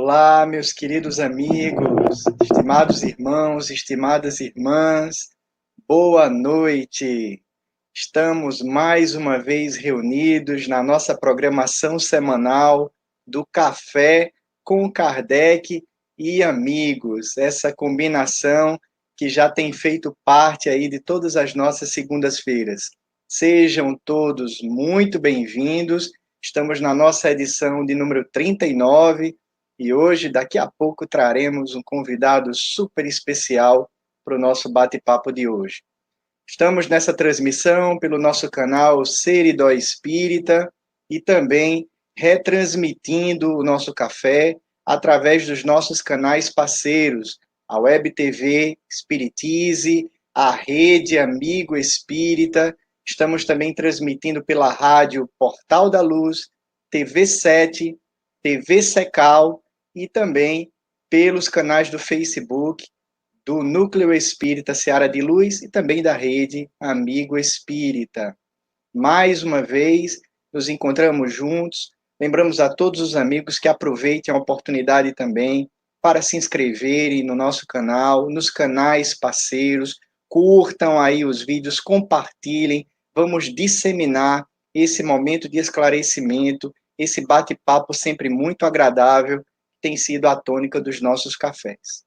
Olá, meus queridos amigos, estimados irmãos, estimadas irmãs, boa noite. Estamos mais uma vez reunidos na nossa programação semanal do Café com Kardec e Amigos, essa combinação que já tem feito parte aí de todas as nossas segundas-feiras. Sejam todos muito bem-vindos. Estamos na nossa edição de número 39 e hoje, daqui a pouco, traremos um convidado super especial para o nosso bate-papo de hoje. Estamos nessa transmissão pelo nosso canal Seridó Espírita e também retransmitindo o nosso café através dos nossos canais parceiros, a Web TV Espiritize, a Rede Amigo Espírita. Estamos também transmitindo pela rádio Portal da Luz, TV7, TV Secal e também pelos canais do Facebook, do Núcleo Espírita Seara de Luz e também da Rede Amigo Espírita. Mais uma vez, nos encontramos juntos. Lembramos a todos os amigos que aproveitem a oportunidade também para se inscreverem no nosso canal, nos canais parceiros, curtam aí os vídeos, compartilhem, vamos disseminar esse momento de esclarecimento, esse bate-papo sempre muito agradável, que tem sido a tônica dos nossos cafés.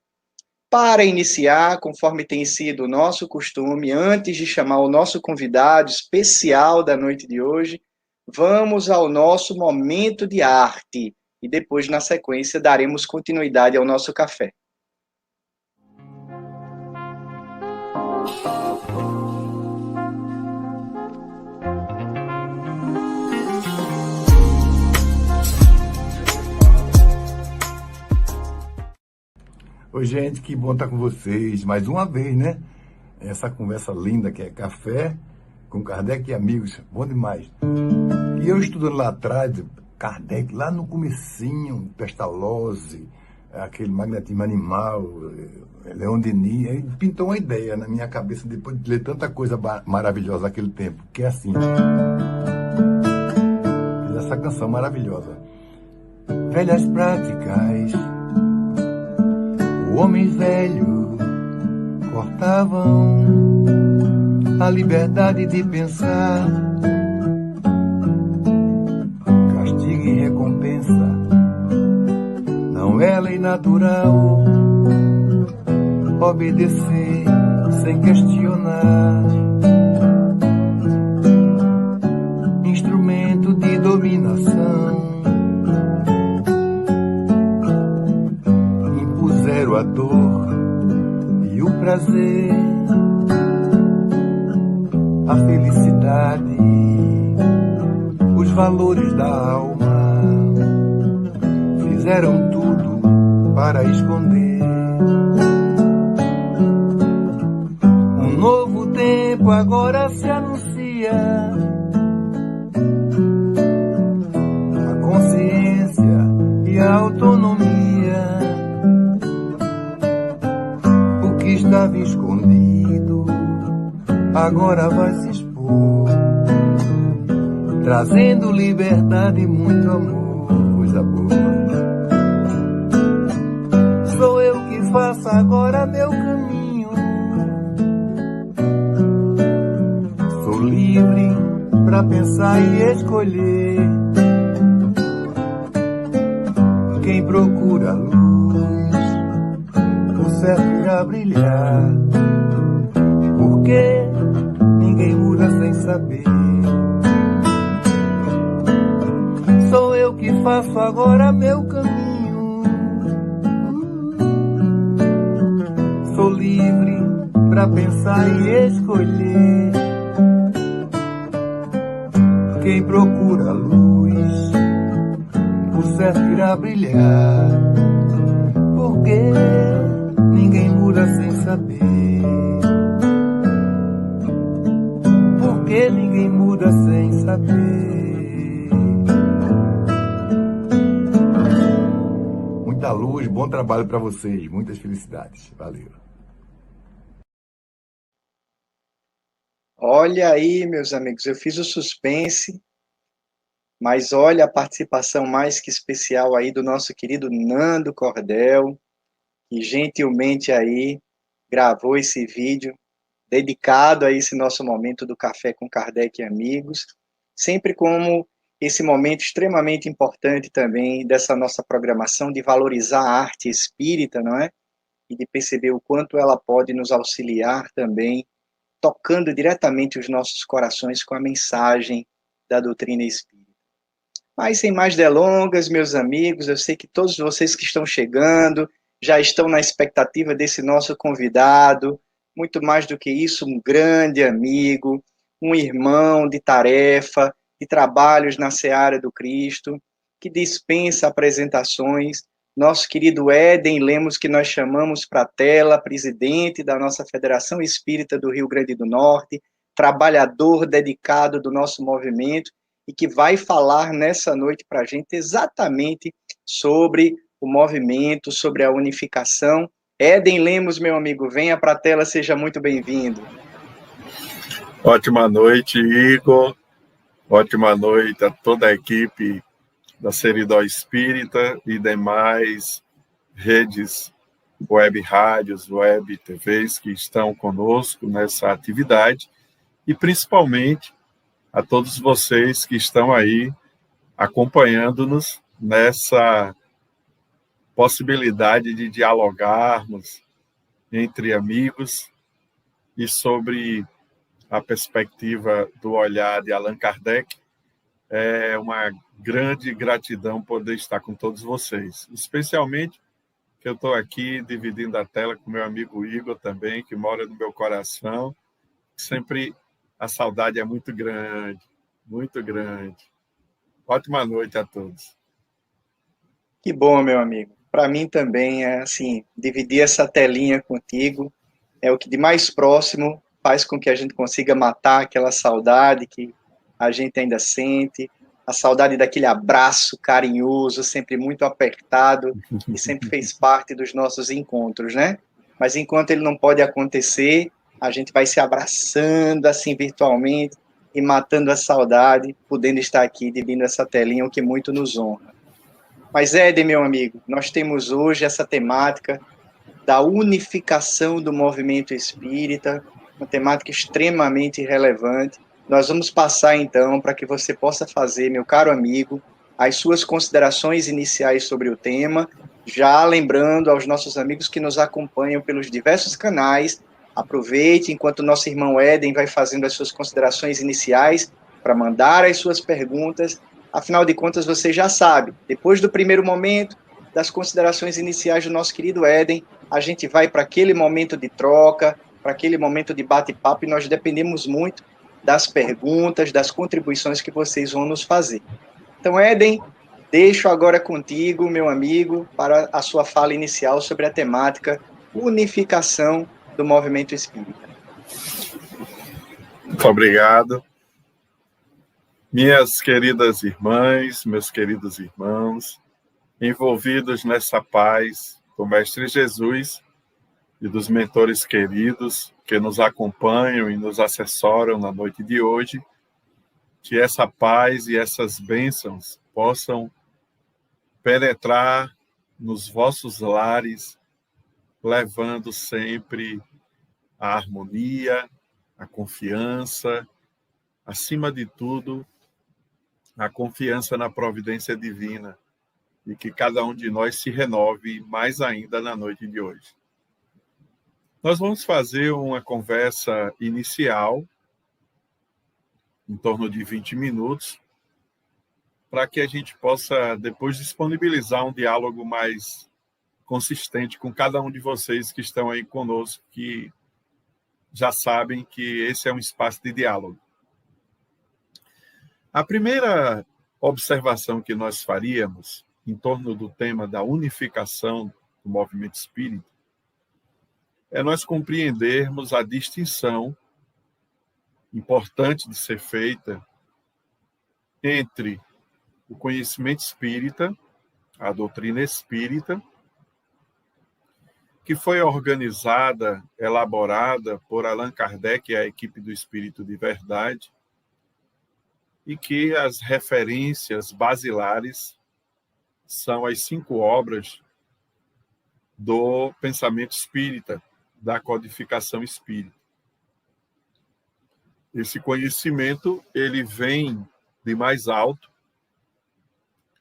Para iniciar, conforme tem sido o nosso costume, antes de chamar o nosso convidado especial da noite de hoje, vamos ao nosso momento de arte e depois, na sequência, daremos continuidade ao nosso café. Oi, gente, que bom estar com vocês mais uma vez, né? Essa conversa linda que é café com Kardec e amigos, bom demais. E eu estudando lá atrás, Kardec, lá no comecinho, Pestalozzi, aquele magnetismo animal, Leon Denis, aí pintou uma ideia na minha cabeça depois de ler tanta coisa maravilhosa naquele tempo, que é assim. Essa canção maravilhosa. Velhas práticas, homens velhos cortavam a liberdade de pensar, castigo e recompensa não é lei natural, obedecer sem questionar, instrumento de dominação. A dor e o prazer, a felicidade, os valores da alma, fizeram tudo para esconder. Um novo tempo agora se anuncia, a consciência e a autonomia. Estava escondido, agora vai se expor, trazendo liberdade e muito amor, coisa boa. Sou eu que faço agora meu caminho, sou livre pra pensar e escolher. Quem procura a luz, o certo irá brilhar, porque ninguém muda sem saber. Sou eu que faço agora meu caminho, sou livre pra pensar e escolher. Quem procura a luz, o certo irá brilhar, porque ninguém muda sem saber. Porque ninguém muda sem saber. Muita luz, bom trabalho para vocês, muitas felicidades. Valeu. Olha aí, meus amigos, eu fiz o suspense Mas olha a participação mais que especial aí do nosso querido Nando Cordel, que gentilmente aí gravou esse vídeo dedicado a esse nosso momento do Café com Kardec e Amigos, sempre como esse momento extremamente importante também dessa nossa programação de valorizar a arte espírita, não é? E de perceber o quanto ela pode nos auxiliar também, tocando diretamente os nossos corações com a mensagem da doutrina espírita. Mas sem mais delongas, meus amigos, eu sei que todos vocês que estão chegando já estão na expectativa desse nosso convidado, muito mais do que isso, um grande amigo, um irmão de tarefa, de trabalhos na seara do Cristo, que dispensa apresentações, nosso querido Éden Lemos, que nós chamamos para a tela, presidente da nossa Federação Espírita do Rio Grande do Norte, trabalhador dedicado do nosso movimento, e que vai falar nessa noite para a gente exatamente sobre o movimento, sobre a unificação. Éden Lemos, meu amigo, venha para a tela, seja muito bem-vindo. Ótima noite, Igor. Ótima noite a toda a equipe da Seridó Espírita e demais redes, web rádios, web TVs que estão conosco nessa atividade e principalmente a todos vocês que estão aí acompanhando-nos nessa possibilidade de dialogarmos entre amigos e sobre a perspectiva do olhar de Allan Kardec. É uma grande gratidão poder estar com todos vocês, especialmente que eu estou aqui dividindo a tela com meu amigo Igor também, que mora no meu coração. Sempre a saudade é muito grande, muito grande. Ótima noite a todos. Que bom, meu amigo. Para mim também é assim, dividir essa telinha contigo é o que de mais próximo faz com que a gente consiga matar aquela saudade que a gente ainda sente, a saudade daquele abraço carinhoso, sempre muito apertado, que sempre fez parte dos nossos encontros, né? Mas enquanto ele não pode acontecer, a gente vai se abraçando assim virtualmente e matando a saudade, podendo estar aqui dividindo essa telinha, o que muito nos honra. Mas, Éden, meu amigo, nós temos hoje essa temática da unificação do movimento espírita, uma temática extremamente relevante. Nós vamos passar, então, para que você possa fazer, meu caro amigo, as suas considerações iniciais sobre o tema, já lembrando aos nossos amigos que nos acompanham pelos diversos canais, aproveite enquanto nosso irmão Éden vai fazendo as suas considerações iniciais para mandar as suas perguntas. Afinal de contas, você já sabe, depois do primeiro momento, das considerações iniciais do nosso querido Éden, a gente vai para aquele momento de troca, para aquele momento de bate-papo, e nós dependemos muito das perguntas, das contribuições que vocês vão nos fazer. Então, Éden, deixo agora contigo, meu amigo, para a sua fala inicial sobre a temática unificação do movimento espírita. Muito obrigado. Minhas queridas irmãs, meus queridos irmãos, envolvidos nessa paz do Mestre Jesus e dos mentores queridos que nos acompanham e nos assessoram na noite de hoje, que essa paz e essas bênçãos possam penetrar nos vossos lares, levando sempre a harmonia, a confiança, acima de tudo, a confiança na providência divina, e que cada um de nós se renove mais ainda na noite de hoje. Nós vamos fazer uma conversa inicial, em torno de 20 minutos, para que a gente possa depois disponibilizar um diálogo mais consistente com cada um de vocês que estão aí conosco, que já sabem que esse é um espaço de diálogo. A primeira observação que nós faríamos em torno do tema da unificação do movimento espírita é nós compreendermos a distinção importante de ser feita entre o conhecimento espírita, a doutrina espírita, que foi organizada, elaborada por Allan Kardec e a equipe do Espírito de Verdade, e que as referências basilares são as 5 obras do pensamento espírita, da codificação espírita. Esse conhecimento, ele vem de mais alto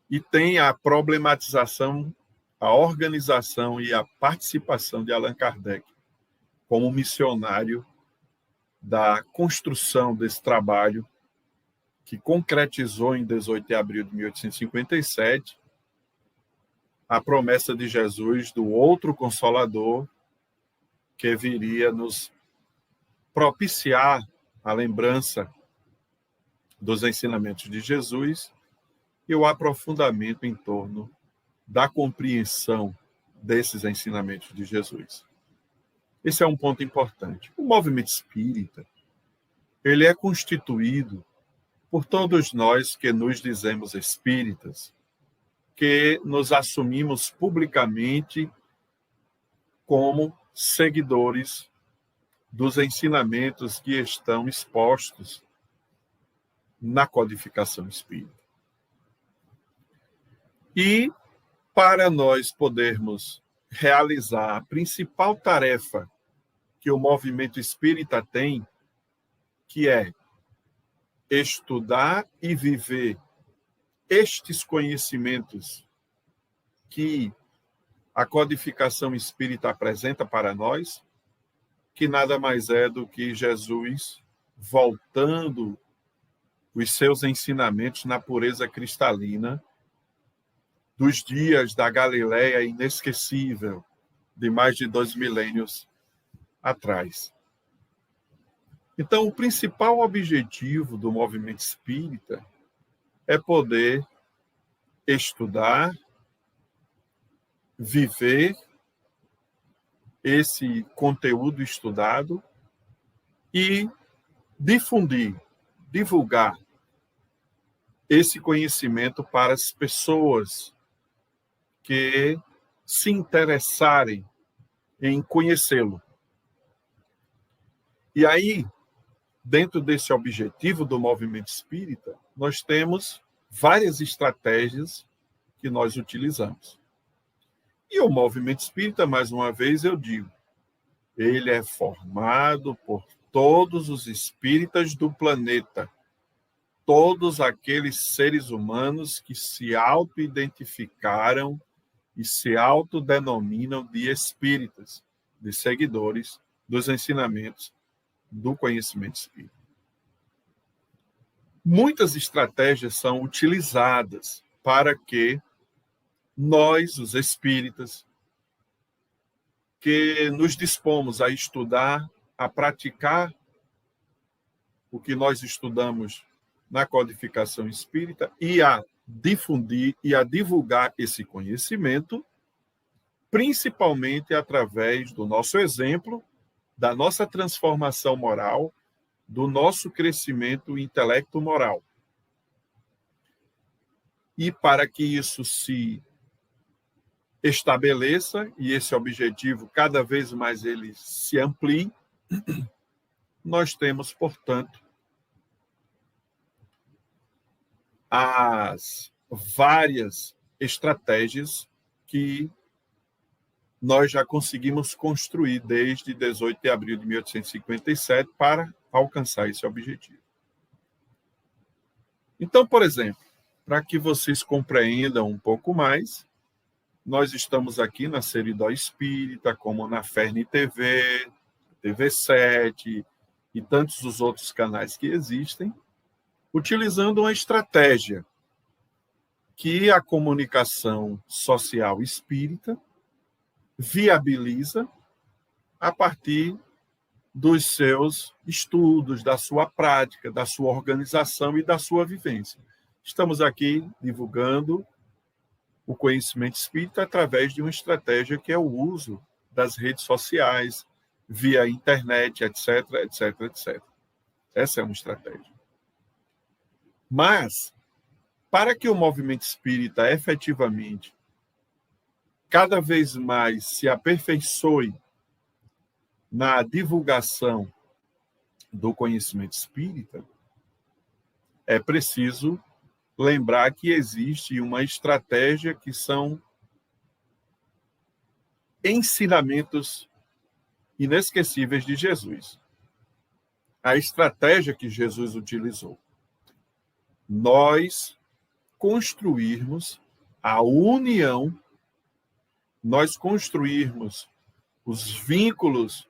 e tem a problematização, a organização e a participação de Allan Kardec como missionário da construção desse trabalho que concretizou em 18 de abril de 1857 a promessa de Jesus do outro Consolador que viria nos propiciar a lembrança dos ensinamentos de Jesus e o aprofundamento em torno da compreensão desses ensinamentos de Jesus. Esse é um ponto importante. O movimento espírita, ele é constituído por todos nós que nos dizemos espíritas, que nos assumimos publicamente como seguidores dos ensinamentos que estão expostos na codificação espírita. E, para nós podermos realizar a principal tarefa que o movimento espírita tem, que é estudar e viver estes conhecimentos que a codificação espírita apresenta para nós, que nada mais é do que Jesus voltando os seus ensinamentos na pureza cristalina dos dias da Galileia inesquecível, de mais de 2 milênios atrás. Então, o principal objetivo do movimento espírita é poder estudar, viver esse conteúdo estudado e difundir, divulgar esse conhecimento para as pessoas que se interessarem em conhecê-lo. E aí, dentro desse objetivo do movimento espírita, nós temos várias estratégias que nós utilizamos. E o movimento espírita, mais uma vez eu digo, ele é formado por todos os espíritas do planeta, todos aqueles seres humanos que se auto-identificaram e se autodenominam de espíritas, de seguidores dos ensinamentos do conhecimento espírita. Muitas estratégias são utilizadas para que nós, os espíritas, que nos dispomos a estudar, a praticar o que nós estudamos na codificação espírita e a difundir e a divulgar esse conhecimento, principalmente através do nosso exemplo, da nossa transformação moral, do nosso crescimento intelecto-moral. E para que isso se estabeleça e esse objetivo cada vez mais ele se amplie, nós temos, portanto, as várias estratégias que nós já conseguimos construir desde 18 de abril de 1857 para alcançar esse objetivo. Então, por exemplo, para que vocês compreendam um pouco mais, nós estamos aqui na Seridó Espírita, como na Ferne TV, TV7 e tantos os outros canais que existem, utilizando uma estratégia que a comunicação social espírita viabiliza a partir dos seus estudos, da sua prática, da sua organização e da sua vivência. Estamos aqui divulgando o conhecimento espírita através de uma estratégia que é o uso das redes sociais, via internet, etc, etc, etc. Essa é uma estratégia. Mas, para que o movimento espírita efetivamente cada vez mais se aperfeiçoe na divulgação do conhecimento espírita, é preciso lembrar que existe uma estratégia que são ensinamentos inesquecíveis de Jesus. A estratégia que Jesus utilizou. Nós construirmos a união, nós construirmos os vínculos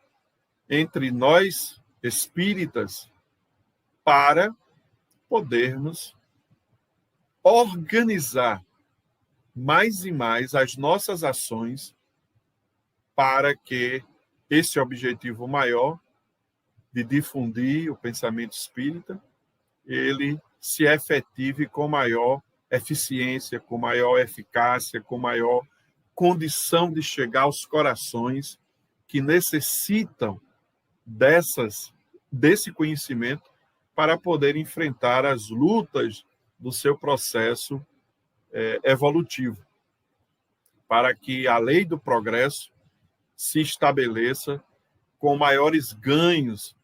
entre nós espíritas para podermos organizar mais e mais as nossas ações para que esse objetivo maior de difundir o pensamento espírita, ele se efetive com maior eficiência, com maior eficácia, com maior condição de chegar aos corações que necessitam desse conhecimento para poder enfrentar as lutas do seu processo evolutivo, para que a lei do progresso se estabeleça com maiores ganhos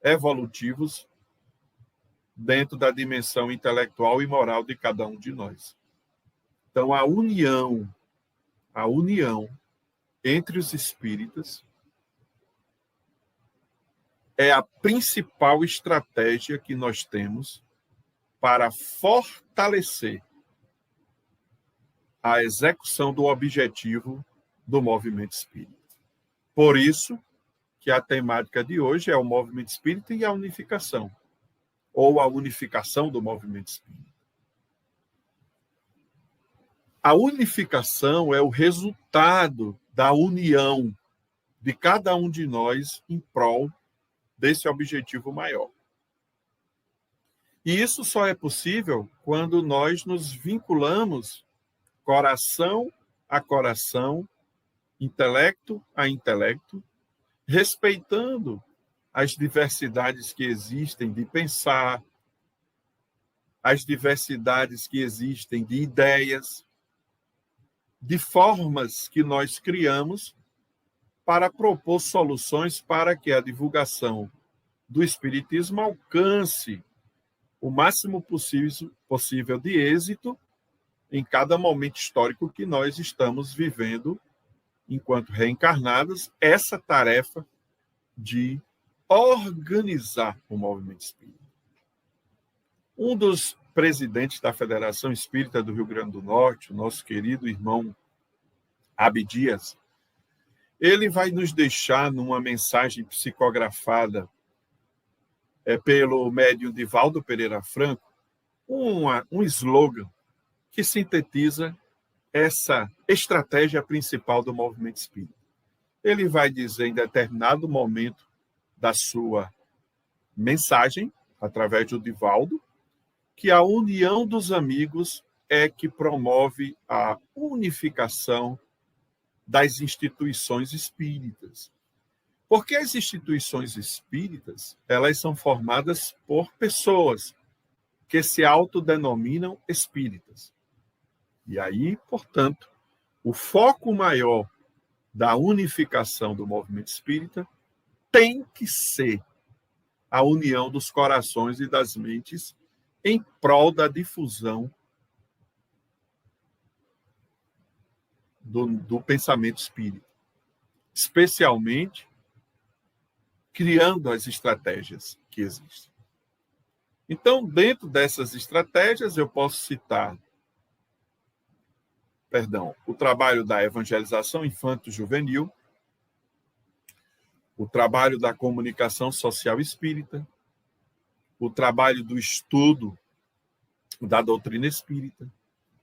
evolutivos dentro da dimensão intelectual e moral de cada um de nós. Então, a união entre os espíritas é a principal estratégia que nós temos para fortalecer a execução do objetivo do movimento espírita. Por isso que a temática de hoje é o movimento espírita e a unificação, ou a unificação do movimento espírita. A unificação é o resultado da união de cada um de nós em prol desse objetivo maior. E isso só é possível quando nós nos vinculamos coração a coração, intelecto a intelecto, respeitando as diversidades que existem de pensar, as diversidades que existem de ideias, de formas que nós criamos para propor soluções para que a divulgação do Espiritismo alcance o máximo possível de êxito em cada momento histórico que nós estamos vivendo enquanto reencarnados, essa tarefa de organizar o movimento espírita. Um dos presidentes da Federação Espírita do Rio Grande do Norte, o nosso querido irmão Abdias, ele vai nos deixar numa mensagem psicografada pelo médium Divaldo Pereira Franco, um slogan que sintetiza essa estratégia principal do movimento espírita. Ele vai dizer em determinado momento da sua mensagem, através do Divaldo, que a união dos amigos é que promove a unificação das instituições espíritas. Porque as instituições espíritas, elas são formadas por pessoas que se autodenominam espíritas. E aí, portanto, o foco maior da unificação do movimento espírita tem que ser a união dos corações e das mentes em prol da difusão do pensamento espírita, especialmente criando as estratégias que existem. Então, dentro dessas estratégias, eu posso citar o trabalho da evangelização infanto-juvenil, o trabalho da comunicação social espírita, o trabalho do estudo da doutrina espírita,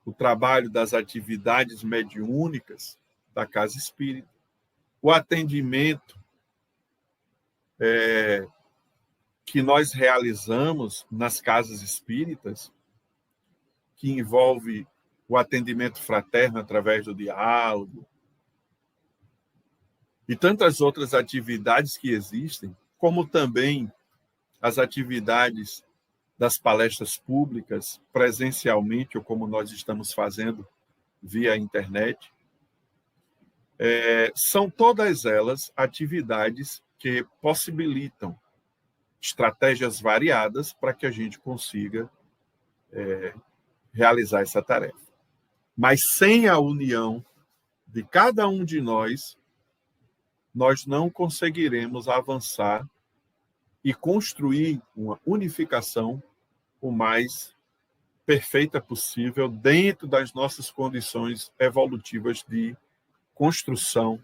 o trabalho das atividades mediúnicas da casa espírita, o atendimento que nós realizamos nas casas espíritas, que envolve o atendimento fraterno através do diálogo, e tantas outras atividades que existem, como também as atividades das palestras públicas, presencialmente, ou como nós estamos fazendo via internet. São todas elas atividades que possibilitam estratégias variadas para que a gente consiga realizar essa tarefa. Mas sem a união de cada um de nós não conseguiremos avançar e construir uma unificação o mais perfeita possível dentro das nossas condições evolutivas de construção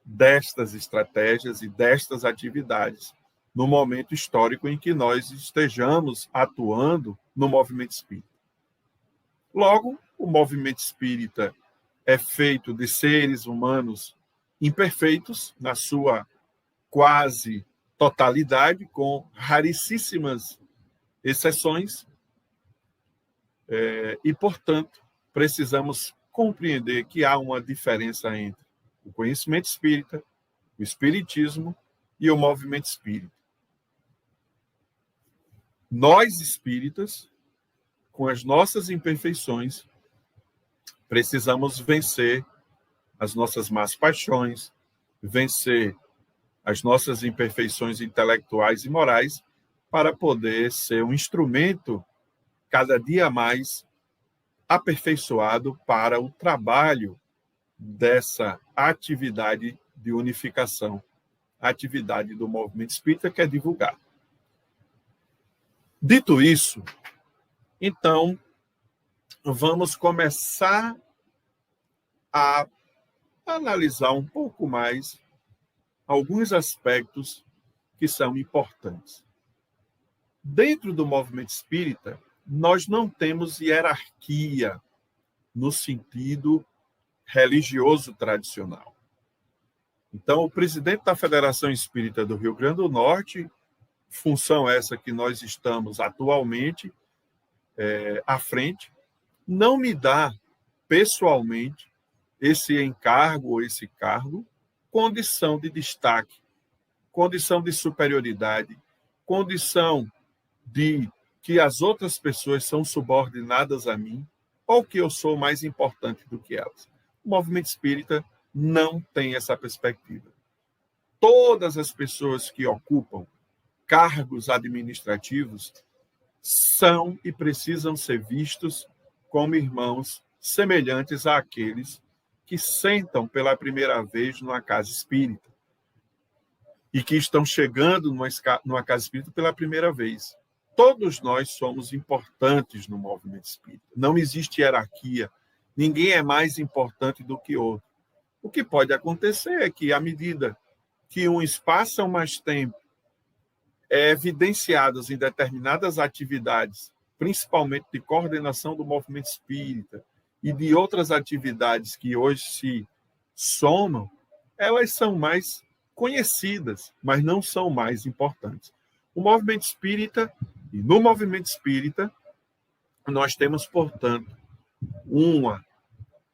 destas estratégias e destas atividades no momento histórico em que nós estejamos atuando no movimento espírita. Logo, o movimento espírita é feito de seres humanos imperfeitos, na sua quase totalidade, com raríssimas exceções, e, portanto, precisamos compreender que há uma diferença entre o conhecimento espírita, o espiritismo e o movimento espírita. Nós, espíritas, com as nossas imperfeições, precisamos vencer as nossas más paixões, vencer as nossas imperfeições intelectuais e morais, para poder ser um instrumento cada dia mais aperfeiçoado para o trabalho dessa atividade de unificação, a atividade do movimento espírita, que é divulgar. Dito isso, então, vamos começar a analisar um pouco mais alguns aspectos que são importantes. Dentro do movimento espírita, nós não temos hierarquia no sentido religioso tradicional. Então, o presidente da Federação Espírita do Rio Grande do Norte, função essa que nós estamos atualmente à frente, não me dá pessoalmente esse encargo ou esse cargo, condição de destaque, condição de superioridade, condição de que as outras pessoas são subordinadas a mim, ou que eu sou mais importante do que elas. O movimento espírita não tem essa perspectiva. Todas as pessoas que ocupam cargos administrativos são e precisam ser vistos como irmãos semelhantes àqueles que sentam pela primeira vez numa casa espírita e que estão chegando numa casa espírita pela primeira vez. Todos nós somos importantes no movimento espírita. Não existe hierarquia. Ninguém é mais importante do que outro. O que pode acontecer é que, à medida que uns passam mais tempo evidenciados em determinadas atividades, principalmente de coordenação do movimento espírita e de outras atividades que hoje se somam, elas são mais conhecidas, mas não são mais importantes. O movimento espírita, e no movimento espírita, nós temos, portanto, uma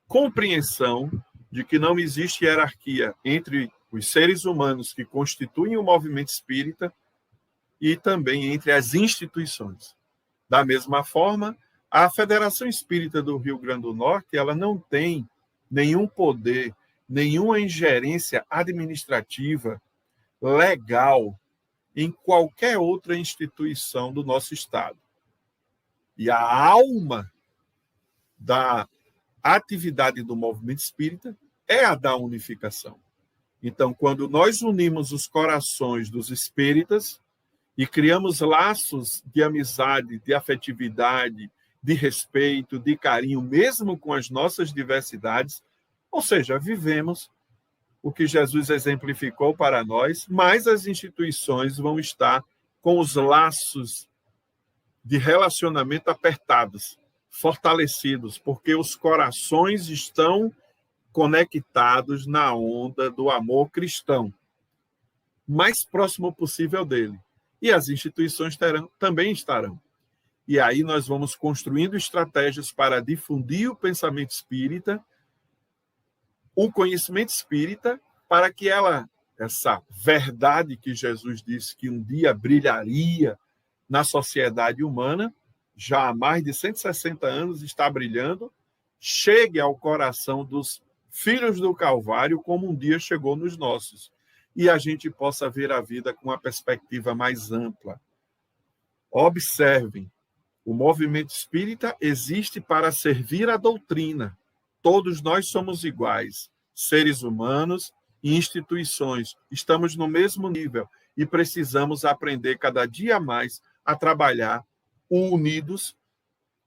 compreensão de que não existe hierarquia entre os seres humanos que constituem o movimento espírita e também entre as instituições. Da mesma forma, a Federação Espírita do Rio Grande do Norte, ela não tem nenhum poder, nenhuma ingerência administrativa, legal, em qualquer outra instituição do nosso Estado. E a alma da atividade do movimento espírita é a da unificação. Então, quando nós unimos os corações dos espíritas e criamos laços de amizade, de afetividade, de respeito, de carinho, mesmo com as nossas diversidades, ou seja, vivemos o que Jesus exemplificou para nós, mas as instituições vão estar com os laços de relacionamento apertados, fortalecidos, porque os corações estão conectados na onda do amor cristão, mais próximo possível dele. E as instituições também estarão. E aí nós vamos construindo estratégias para difundir o pensamento espírita, o conhecimento espírita, para que essa verdade que Jesus disse que um dia brilharia na sociedade humana, já há mais de 160 anos está brilhando, chegue ao coração dos filhos do Calvário como um dia chegou nos nossos. e a gente possa ver a vida com uma perspectiva mais ampla. Observem, o movimento espírita existe para servir a doutrina. Todos nós somos iguais, seres humanos e instituições. Estamos no mesmo nível e precisamos aprender cada dia mais a trabalhar unidos,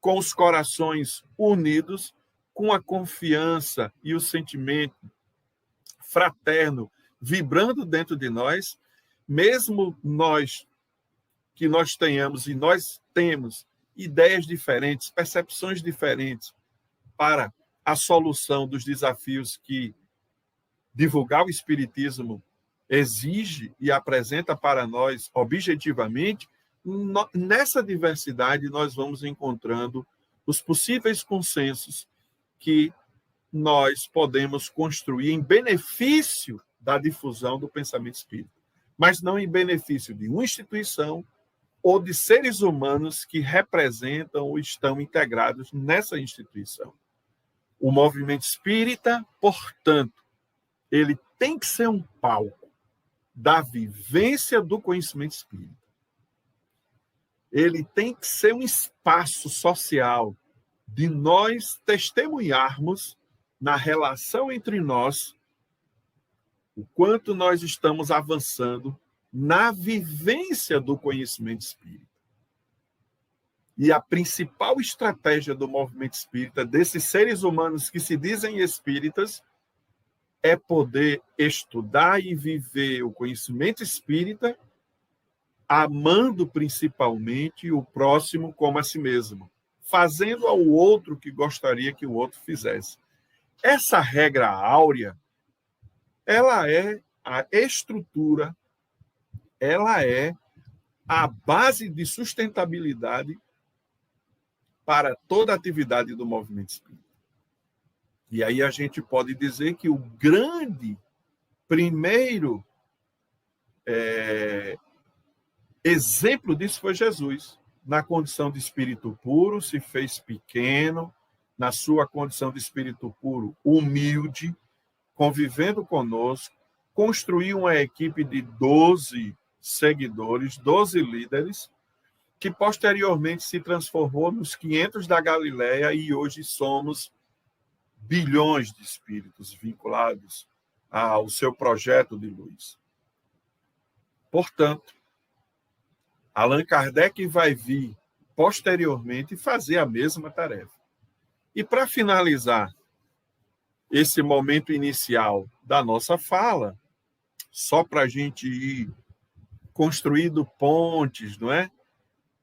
com os corações unidos, com a confiança e o sentimento fraterno vibrando dentro de nós, mesmo nós tenhamos, e nós temos ideias diferentes, percepções diferentes para a solução dos desafios que divulgar o Espiritismo exige e apresenta para nós objetivamente. Nessa diversidade nós vamos encontrando os possíveis consensos que nós podemos construir em benefício da difusão do pensamento espírita, mas não em benefício de uma instituição ou de seres humanos que representam ou estão integrados nessa instituição. O movimento espírita, portanto, ele tem que ser um palco da vivência do conhecimento espírita. Ele tem que ser um espaço social de nós testemunharmos na relação entre nós o quanto nós estamos avançando na vivência do conhecimento espírita. E a principal estratégia do movimento espírita, desses seres humanos que se dizem espíritas, é poder estudar e viver o conhecimento espírita, amando principalmente o próximo como a si mesmo, fazendo ao outro o que gostaria que o outro fizesse. Essa regra áurea, ela é a estrutura, ela é a base de sustentabilidade para toda a atividade do movimento espírita. E aí a gente pode dizer que o grande primeiro exemplo disso foi Jesus. Na condição de espírito puro, se fez pequeno, na sua condição de espírito puro, humilde, convivendo conosco, construiu uma equipe de 12 seguidores, 12 líderes, que posteriormente se transformou nos 500 da Galileia e hoje somos bilhões de espíritos vinculados ao seu projeto de luz. Portanto, Allan Kardec vai vir posteriormente fazer a mesma tarefa. E para finalizar esse momento inicial da nossa fala, só para a gente ir construindo pontes, não é?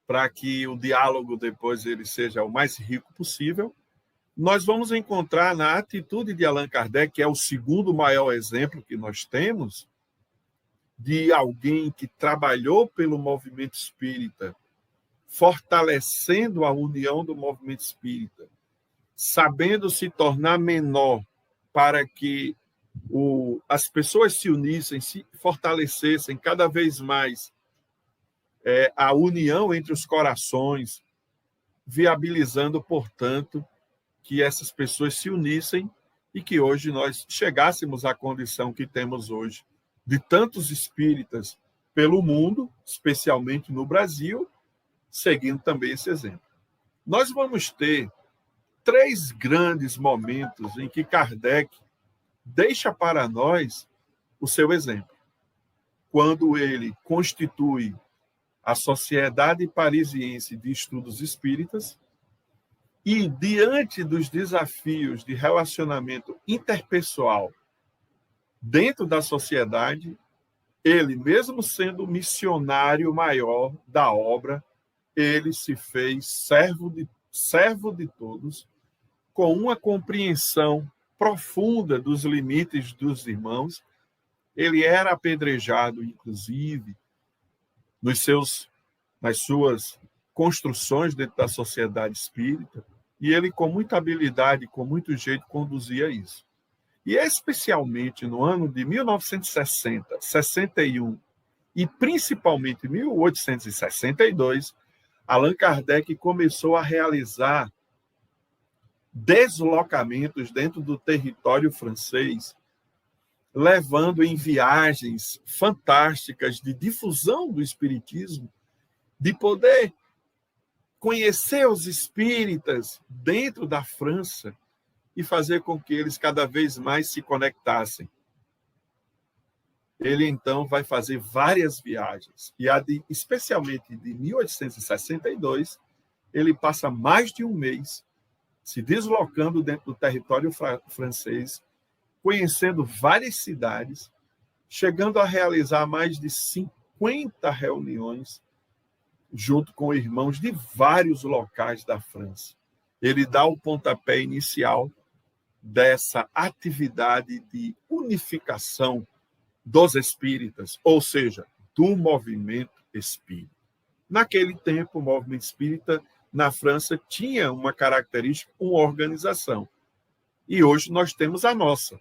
Para que o diálogo depois ele seja o mais rico possível, nós vamos encontrar na atitude de Allan Kardec, que é o segundo maior exemplo que nós temos, de alguém que trabalhou pelo movimento espírita, fortalecendo a união do movimento espírita, sabendo se tornar menor para que as pessoas se unissem, se fortalecessem cada vez mais a união entre os corações, viabilizando, portanto, que essas pessoas se unissem e que hoje nós chegássemos à condição que temos hoje, de tantos espíritas pelo mundo, especialmente no Brasil, seguindo também esse exemplo. Nós vamos ter 3 grandes momentos em que Kardec deixa para nós o seu exemplo. Quando ele constitui a Sociedade Parisiense de Estudos Espíritas e, diante dos desafios de relacionamento interpessoal dentro da sociedade, ele, mesmo sendo missionário maior da obra, ele se fez servo de todos, com uma compreensão profunda dos limites dos irmãos. Ele era apedrejado, inclusive, nas suas construções dentro da sociedade espírita, e ele, com muita habilidade, com muito jeito, conduzia isso. E especialmente no ano de 1960, 61 e principalmente 1862, Allan Kardec começou a realizar deslocamentos dentro do território francês levando em viagens fantásticas de difusão do espiritismo, de poder conhecer os espíritas dentro da França e fazer com que eles cada vez mais se conectassem. Ele, então, vai fazer várias viagens. E especialmente de 1862, ele passa mais de um mês se deslocando dentro do território francês, conhecendo várias cidades, chegando a realizar mais de 50 reuniões junto com irmãos de vários locais da França. Ele dá o pontapé inicial dessa atividade de unificação dos espíritas, ou seja, do movimento espírita. Naquele tempo, o movimento espírita na França tinha uma característica, uma organização. E hoje nós temos a nossa.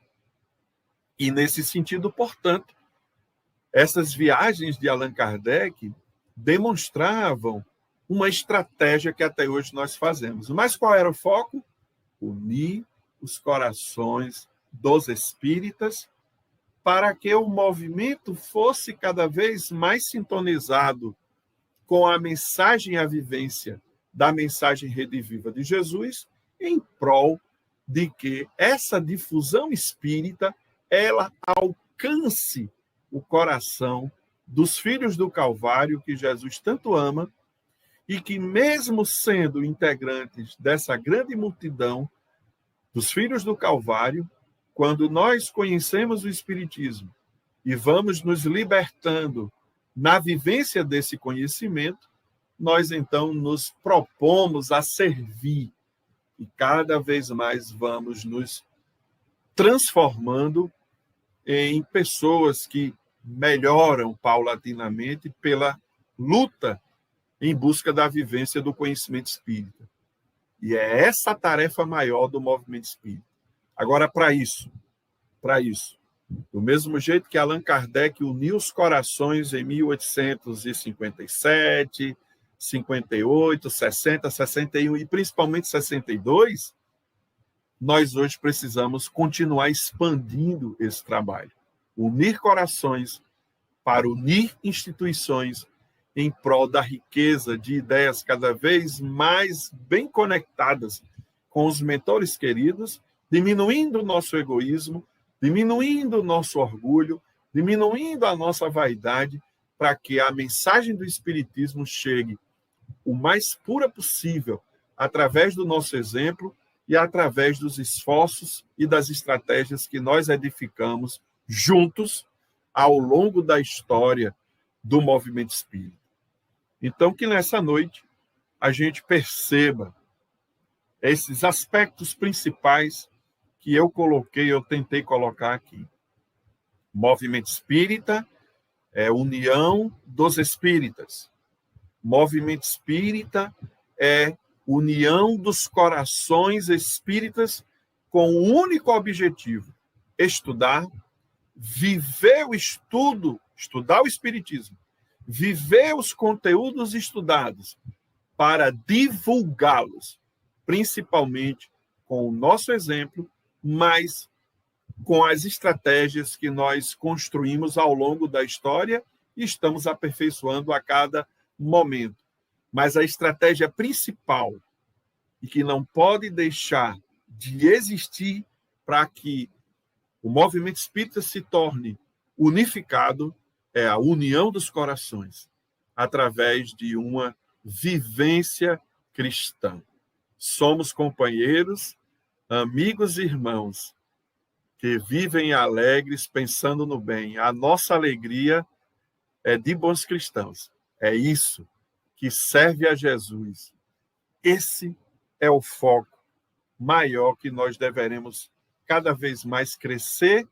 E nesse sentido, portanto, essas viagens de Allan Kardec demonstravam uma estratégia que até hoje nós fazemos. Mas qual era o foco? Unir os corações dos espíritas para que o movimento fosse cada vez mais sintonizado com a mensagem e a vivência da mensagem rediviva de Jesus, em prol de que essa difusão espírita ela alcance o coração dos filhos do Calvário que Jesus tanto ama e que, mesmo sendo integrantes dessa grande multidão dos filhos do Calvário, quando nós conhecemos o Espiritismo e vamos nos libertando na vivência desse conhecimento, nós então nos propomos a servir e cada vez mais vamos nos transformando em pessoas que melhoram paulatinamente pela luta em busca da vivência do conhecimento espírita. E é essa a tarefa maior do movimento espírita. Agora, para isso, do mesmo jeito que Allan Kardec uniu os corações em 1857, 58, 60, 61 e principalmente 62, nós hoje precisamos continuar expandindo esse trabalho. Unir corações para unir instituições em prol da riqueza de ideias cada vez mais bem conectadas com os mentores queridos, diminuindo o nosso egoísmo, diminuindo o nosso orgulho, diminuindo a nossa vaidade, para que a mensagem do Espiritismo chegue o mais pura possível, através do nosso exemplo e através dos esforços e das estratégias que nós edificamos juntos ao longo da história do movimento espírita. Então, que nessa noite a gente perceba esses aspectos principais que eu tentei colocar aqui. Movimento espírita é união dos espíritas. Movimento espírita é união dos corações espíritas com o único objetivo: estudar, viver o estudo, estudar o espiritismo, viver os conteúdos estudados para divulgá-los, principalmente com o nosso exemplo, mas com as estratégias que nós construímos ao longo da história e estamos aperfeiçoando a cada momento. Mas a estratégia principal e que não pode deixar de existir para que o movimento espírita se torne unificado é a união dos corações, através de uma vivência cristã. Somos companheiros, amigos e irmãos, que vivem alegres, pensando no bem. A nossa alegria é de bons cristãos. É isso que serve a Jesus. Esse é o foco maior que nós deveremos cada vez mais crescer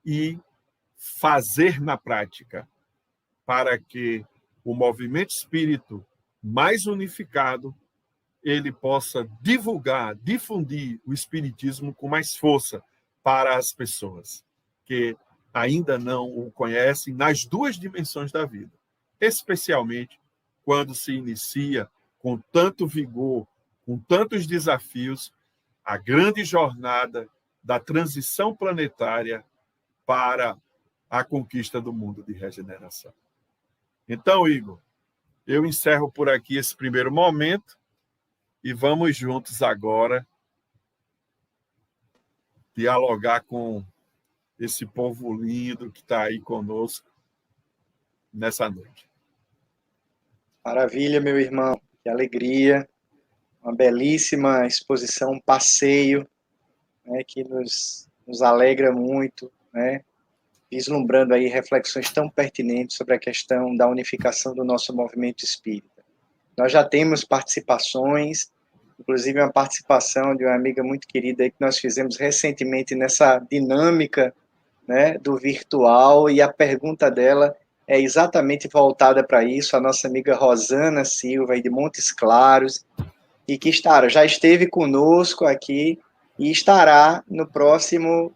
e fazer na prática, para que o movimento espírita mais unificado ele possa divulgar, difundir o espiritismo com mais força para as pessoas que ainda não o conhecem nas duas dimensões da vida, especialmente quando se inicia com tanto vigor, com tantos desafios, a grande jornada da transição planetária para a conquista do mundo de regeneração. Então, Igor, eu encerro por aqui esse primeiro momento e vamos juntos agora dialogar com esse povo lindo que está aí conosco nessa noite. Maravilha, meu irmão. Que alegria. Uma belíssima exposição, um passeio, né, que nos alegra muito, né, vislumbrando aí reflexões tão pertinentes sobre a questão da unificação do nosso movimento espírita. Nós já temos participações, inclusive uma participação de uma amiga muito querida aí que nós fizemos recentemente nessa dinâmica, né, do virtual, e a pergunta dela é exatamente voltada para isso, a nossa amiga Rosana Silva, aí de Montes Claros, e que já esteve conosco aqui e estará no próximo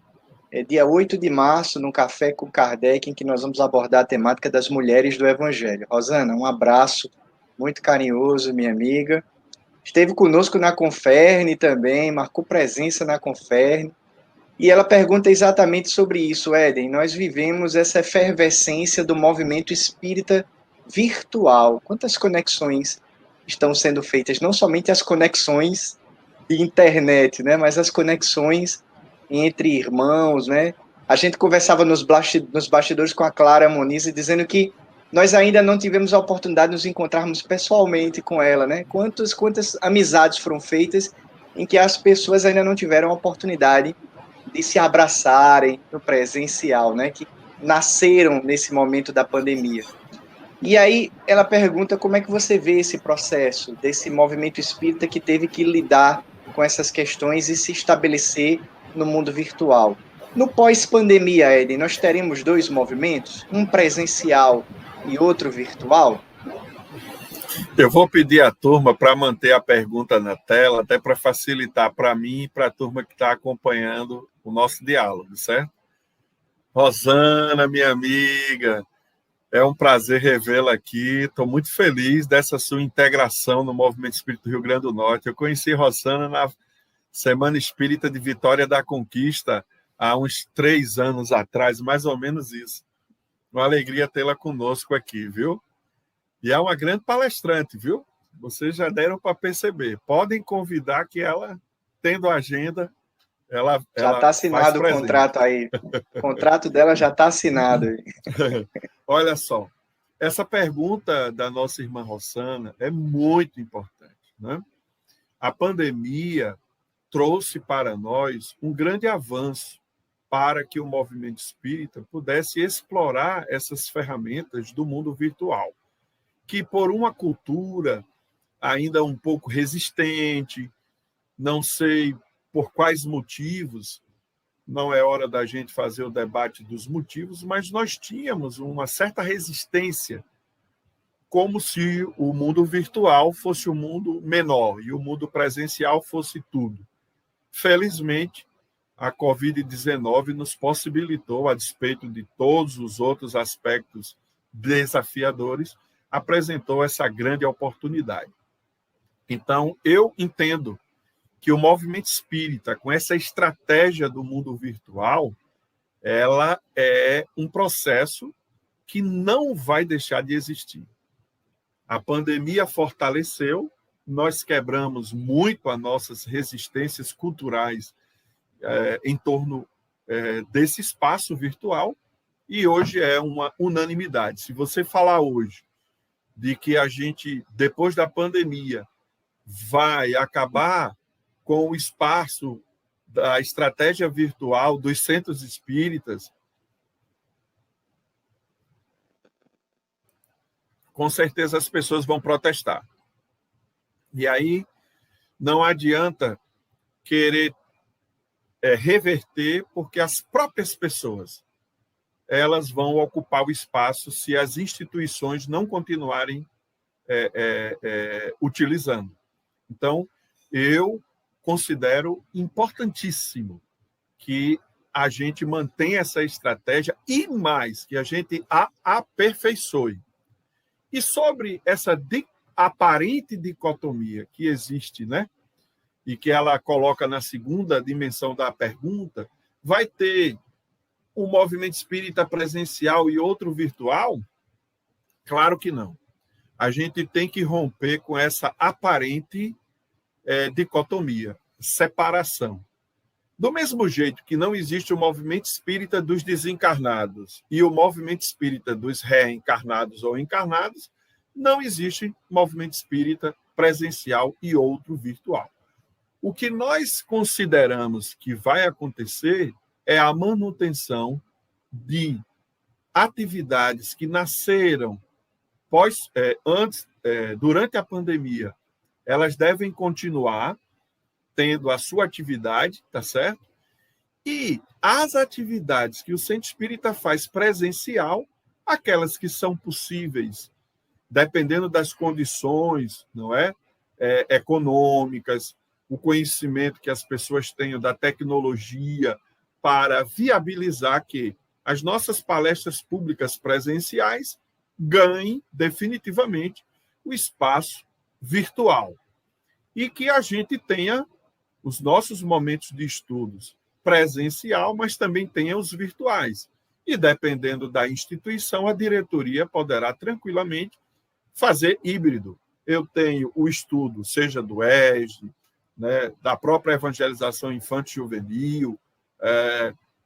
dia 8 de março, no Café com Kardec, em que nós vamos abordar a temática das mulheres do Evangelho. Rosana, um abraço muito carinhoso, minha amiga. Esteve conosco na Conferne também, marcou presença na Conferne, e ela pergunta exatamente sobre isso, Éden. Nós vivemos essa efervescência do movimento espírita virtual. Quantas conexões estão sendo feitas? Não somente as conexões de internet, né, mas as conexões entre irmãos, né? A gente conversava nos bastidores com a Clara Moniz, dizendo que nós ainda não tivemos a oportunidade de nos encontrarmos pessoalmente com ela, né? Quantas amizades foram feitas em que as pessoas ainda não tiveram a oportunidade de se abraçarem no presencial, né? Que nasceram nesse momento da pandemia. E aí ela pergunta como é que você vê esse processo desse movimento espírita que teve que lidar com essas questões e se estabelecer no mundo virtual. No pós-pandemia, Éden, nós teremos dois movimentos, um presencial e outro virtual? Eu vou pedir à turma para manter a pergunta na tela, até para facilitar para mim e para a turma que está acompanhando o nosso diálogo, certo? Rosana, minha amiga, é um prazer revê-la aqui. Estou muito feliz dessa sua integração no Movimento Espírita do Rio Grande do Norte. Eu conheci Rosana na Semana Espírita de Vitória da Conquista, há uns 3 anos atrás, mais ou menos isso. Uma alegria tê-la conosco aqui, viu? E é uma grande palestrante, viu? Vocês já deram para perceber. Podem convidar que ela, tendo agenda, ela já está assinado o contrato aí. O contrato dela já está assinado. Olha só, essa pergunta da nossa irmã Rosana é muito importante, né? A pandemia trouxe para nós um grande avanço para que o movimento espírita pudesse explorar essas ferramentas do mundo virtual, que por uma cultura ainda um pouco resistente, não sei por quais motivos, não é hora da gente fazer o debate dos motivos, mas nós tínhamos uma certa resistência, como se o mundo virtual fosse um mundo menor e o mundo presencial fosse tudo. Felizmente, a Covid-19 nos possibilitou, a despeito de todos os outros aspectos desafiadores, apresentou essa grande oportunidade. Então, eu entendo que o movimento espírita, com essa estratégia do mundo virtual, ela é um processo que não vai deixar de existir. A pandemia fortaleceu, nós quebramos muito as nossas resistências culturais em torno desse espaço virtual, e hoje é uma unanimidade. Se você falar hoje de que a gente, depois da pandemia, vai acabar com o espaço da estratégia virtual dos centros espíritas, com certeza as pessoas vão protestar. E aí não adianta querer reverter, porque as próprias pessoas elas vão ocupar o espaço se as instituições não continuarem utilizando. Então, eu considero importantíssimo que a gente mantenha essa estratégia e mais, que a gente a aperfeiçoe. E sobre essa aparente dicotomia que existe, né? E que ela coloca na segunda dimensão da pergunta, vai ter um movimento espírita presencial e outro virtual? Claro que não. A gente tem que romper com essa aparente dicotomia, separação. Do mesmo jeito que não existe o movimento espírita dos desencarnados e o movimento espírita dos reencarnados ou encarnados, não existe movimento espírita presencial e outro virtual. O que nós consideramos que vai acontecer é a manutenção de atividades que nasceram durante a pandemia. Elas devem continuar tendo a sua atividade, tá certo? E as atividades que o Centro Espírita faz presencial, aquelas que são possíveis, dependendo das condições, não é? Econômicas, o conhecimento que as pessoas tenham da tecnologia, para viabilizar que as nossas palestras públicas presenciais ganhem definitivamente o espaço virtual. E que a gente tenha os nossos momentos de estudos presencial, mas também tenha os virtuais. E, dependendo da instituição, a diretoria poderá tranquilamente fazer híbrido. Eu tenho o estudo, seja do ESD, né, da própria evangelização infanto-juvenil,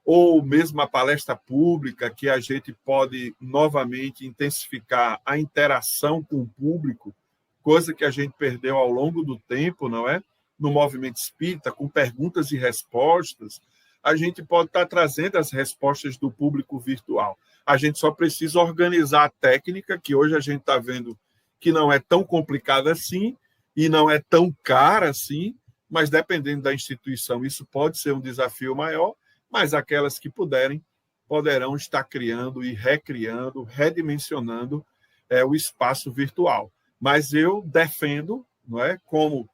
ou mesmo a palestra pública, que a gente pode novamente intensificar a interação com o público, coisa que a gente perdeu ao longo do tempo, não é? No movimento espírita, com perguntas e respostas, a gente pode estar trazendo as respostas do público virtual. A gente só precisa organizar a técnica, que hoje a gente está vendo que não é tão complicada assim e não é tão cara assim, mas dependendo da instituição, isso pode ser um desafio maior, mas aquelas que puderem, poderão estar criando e recriando, redimensionando o espaço virtual. Mas eu defendo, não é, como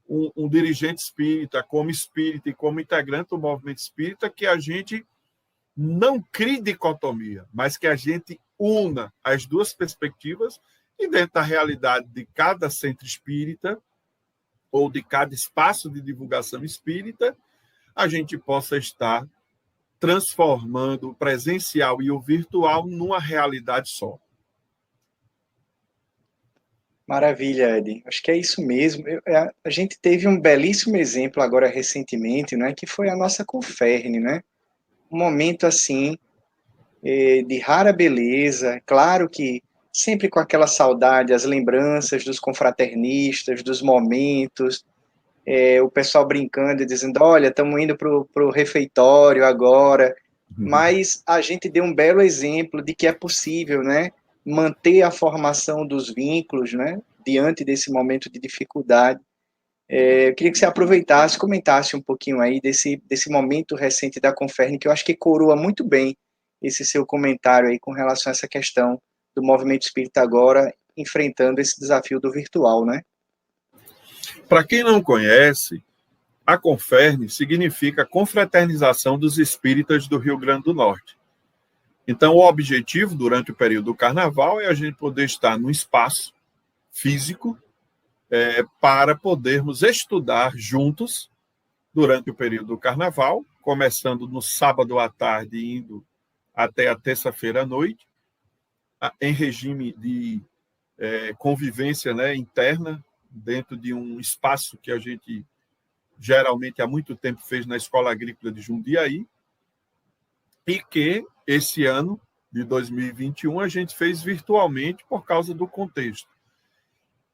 um dirigente espírita, como espírita e como integrante do movimento espírita, que a gente não crie dicotomia, mas que a gente una as duas perspectivas e dentro da realidade de cada centro espírita ou de cada espaço de divulgação espírita, a gente possa estar transformando o presencial e o virtual numa realidade só. Maravilha, Ed. Acho que é isso mesmo. A gente teve um belíssimo exemplo agora recentemente, né, que foi a nossa Conferne, né? Um momento assim de rara beleza, claro que sempre com aquela saudade, as lembranças dos confraternistas, dos momentos, o pessoal brincando e dizendo, olha, estamos indo para o refeitório agora, mas a gente deu um belo exemplo de que é possível, né, manter a formação dos vínculos, né, diante desse momento de dificuldade. Eu queria que você aproveitasse, comentasse um pouquinho aí desse momento recente da Conferne, que eu acho que coroa muito bem esse seu comentário aí com relação a essa questão do movimento espírita agora enfrentando esse desafio do virtual, né? Para quem não conhece, a Conferne significa Confraternização dos Espíritas do Rio Grande do Norte. Então, o objetivo durante o período do Carnaval é a gente poder estar num espaço físico para podermos estudar juntos durante o período do Carnaval, começando no sábado à tarde e indo até a terça-feira à noite, em regime de convivência, né, interna, dentro de um espaço que a gente geralmente há muito tempo fez na Escola Agrícola de Jundiaí, e que esse ano de 2021 a gente fez virtualmente por causa do contexto.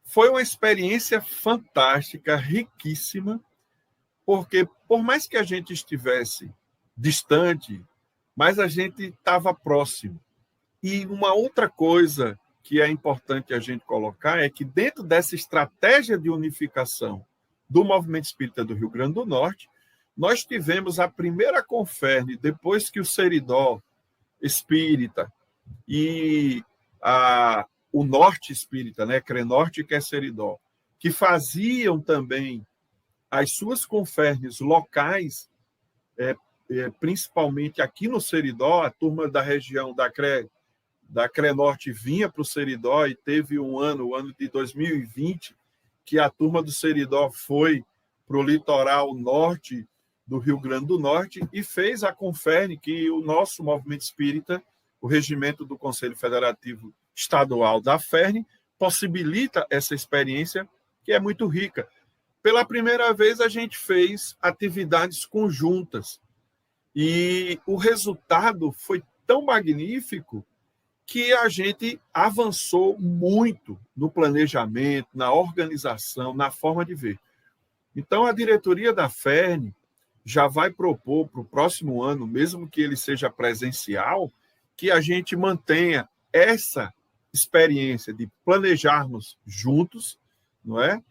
Foi uma experiência fantástica, riquíssima, porque por mais que a gente estivesse distante, mas a gente estava próximo. E uma outra coisa que é importante a gente colocar é que dentro dessa estratégia de unificação do Movimento Espírita do Rio Grande do Norte, nós tivemos a primeira Conferne, depois que o Seridó Espírita e o Norte Espírita, né, Crenorte e Querceridó, que faziam também as suas confernes locais, principalmente aqui no Seridó, a turma da região da Crenorte vinha para o Seridó e teve o ano de 2020, que a turma do Seridó foi para o litoral norte do Rio Grande do Norte e fez a Conferne, que o nosso movimento espírita, o regimento do Conselho Federativo Estadual da FERN, possibilita essa experiência que é muito rica. Pela primeira vez, a gente fez atividades conjuntas e o resultado foi tão magnífico que a gente avançou muito no planejamento, na organização, na forma de ver. Então, a diretoria da FERN já vai propor para o próximo ano, mesmo que ele seja presencial, que a gente mantenha essa experiência de planejarmos juntos, não é?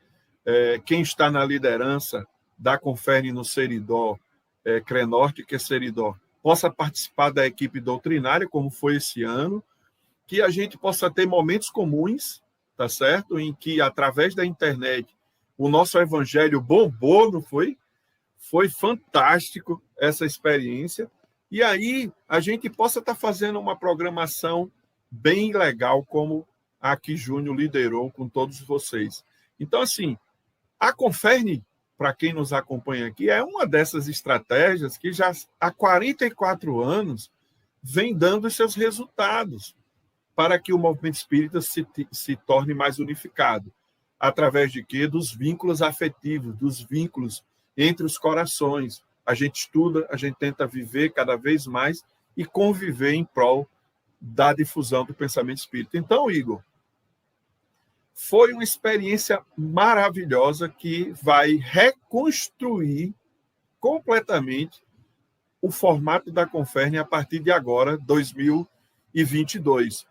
Quem está na liderança da Conferne no Seridó, CRENorte, que é Seridó, possa participar da equipe doutrinária, como foi esse ano, que a gente possa ter momentos comuns, tá certo? Em que, através da internet, o nosso evangelho bombou, não foi? Foi fantástico essa experiência. E aí a gente possa estar fazendo uma programação bem legal, como a que Júnior liderou com todos vocês. Então, assim, a Conferne, para quem nos acompanha aqui, é uma dessas estratégias que já há 44 anos vem dando os seus resultados para que o movimento espírita se torne mais unificado. Através de quê? Dos vínculos afetivos, dos vínculos entre os corações. A gente estuda, a gente tenta viver cada vez mais e conviver em prol da difusão do pensamento espírita. Então, Igor, foi uma experiência maravilhosa que vai reconstruir completamente o formato da Conferne a partir de agora, 2022.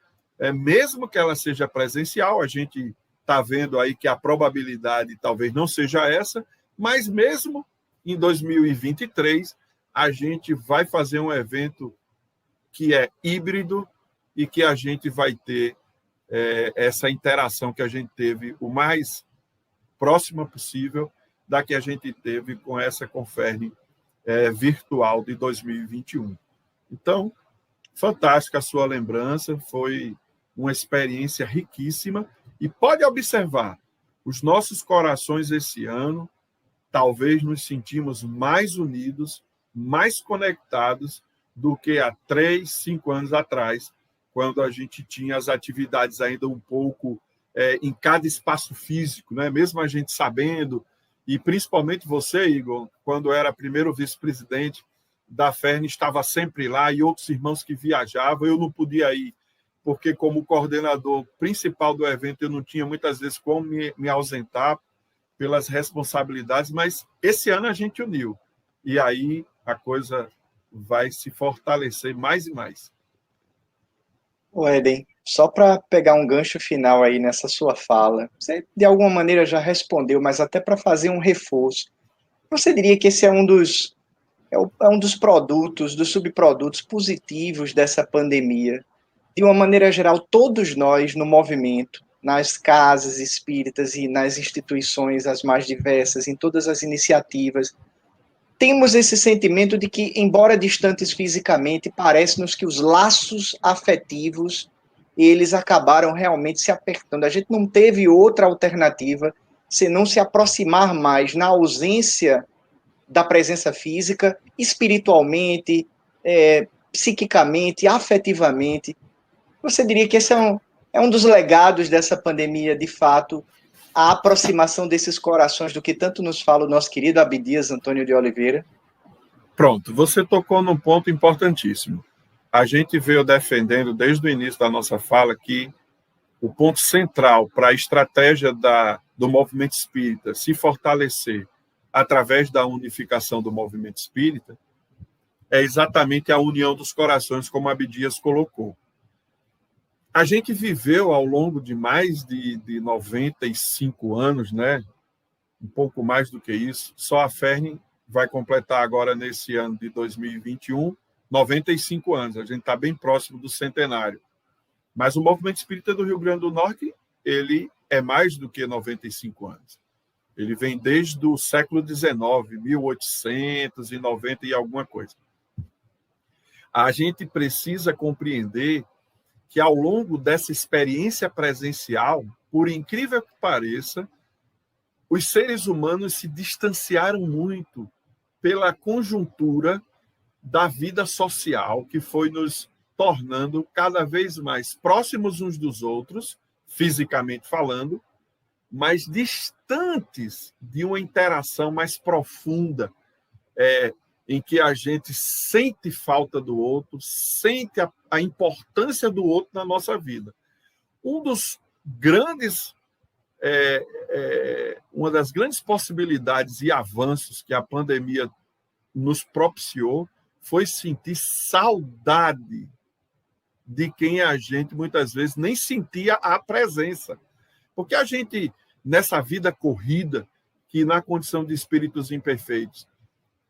Mesmo que ela seja presencial, a gente está vendo aí que a probabilidade talvez não seja essa, mas mesmo em 2023, a gente vai fazer um evento que é híbrido e que a gente vai ter essa interação que a gente teve o mais próxima possível da que a gente teve com essa Conferne virtual de 2021. Então, fantástica a sua lembrança, foi uma experiência riquíssima e pode observar, os nossos corações esse ano, talvez nos sentimos mais unidos, mais conectados do que há 3, 5 anos atrás, quando a gente tinha as atividades ainda um pouco em cada espaço físico, né? Mesmo a gente sabendo, e principalmente você, Igor, quando era primeiro vice-presidente da FERN, estava sempre lá, e outros irmãos que viajavam, eu não podia ir, porque como coordenador principal do evento, eu não tinha muitas vezes como me ausentar pelas responsabilidades, mas esse ano a gente uniu, e aí a coisa vai se fortalecer mais e mais. Éden, só para pegar um gancho final aí nessa sua fala, você de alguma maneira já respondeu, mas até para fazer um reforço, você diria que esse é um dos produtos, dos subprodutos positivos dessa pandemia? De uma maneira geral, todos nós no movimento, nas casas espíritas e nas instituições as mais diversas, em todas as iniciativas, temos esse sentimento de que, embora distantes fisicamente, parece-nos que os laços afetivos, eles acabaram realmente se apertando. A gente não teve outra alternativa senão se aproximar mais na ausência da presença física, espiritualmente, psiquicamente, afetivamente. Você diria que esse é um dos legados dessa pandemia, de fato, a aproximação desses corações do que tanto nos fala o nosso querido Abdias Antônio de Oliveira? Pronto, você tocou num ponto importantíssimo. A gente veio defendendo desde o início da nossa fala que o ponto central para a estratégia do movimento espírita se fortalecer através da unificação do movimento espírita é exatamente a união dos corações, como Abdias colocou. A gente viveu ao longo de mais de 95 anos, né? Um pouco mais do que isso. Só a FERN vai completar agora, nesse ano de 2021, 95 anos. A gente está bem próximo do centenário. Mas o movimento espírita do Rio Grande do Norte, ele é mais do que 95 anos. Ele vem desde o século XIX, 1890 e alguma coisa. A gente precisa compreender que, ao longo dessa experiência presencial, por incrível que pareça, os seres humanos se distanciaram muito pela conjuntura da vida social, que foi nos tornando cada vez mais próximos uns dos outros, fisicamente falando, mas distantes de uma interação mais profunda, em que a gente sente falta do outro, sente a importância do outro na nossa vida. Uma das grandes possibilidades e avanços que a pandemia nos propiciou foi sentir saudade de quem a gente muitas vezes nem sentia a presença. Porque a gente, nessa vida corrida, que na condição de espíritos imperfeitos,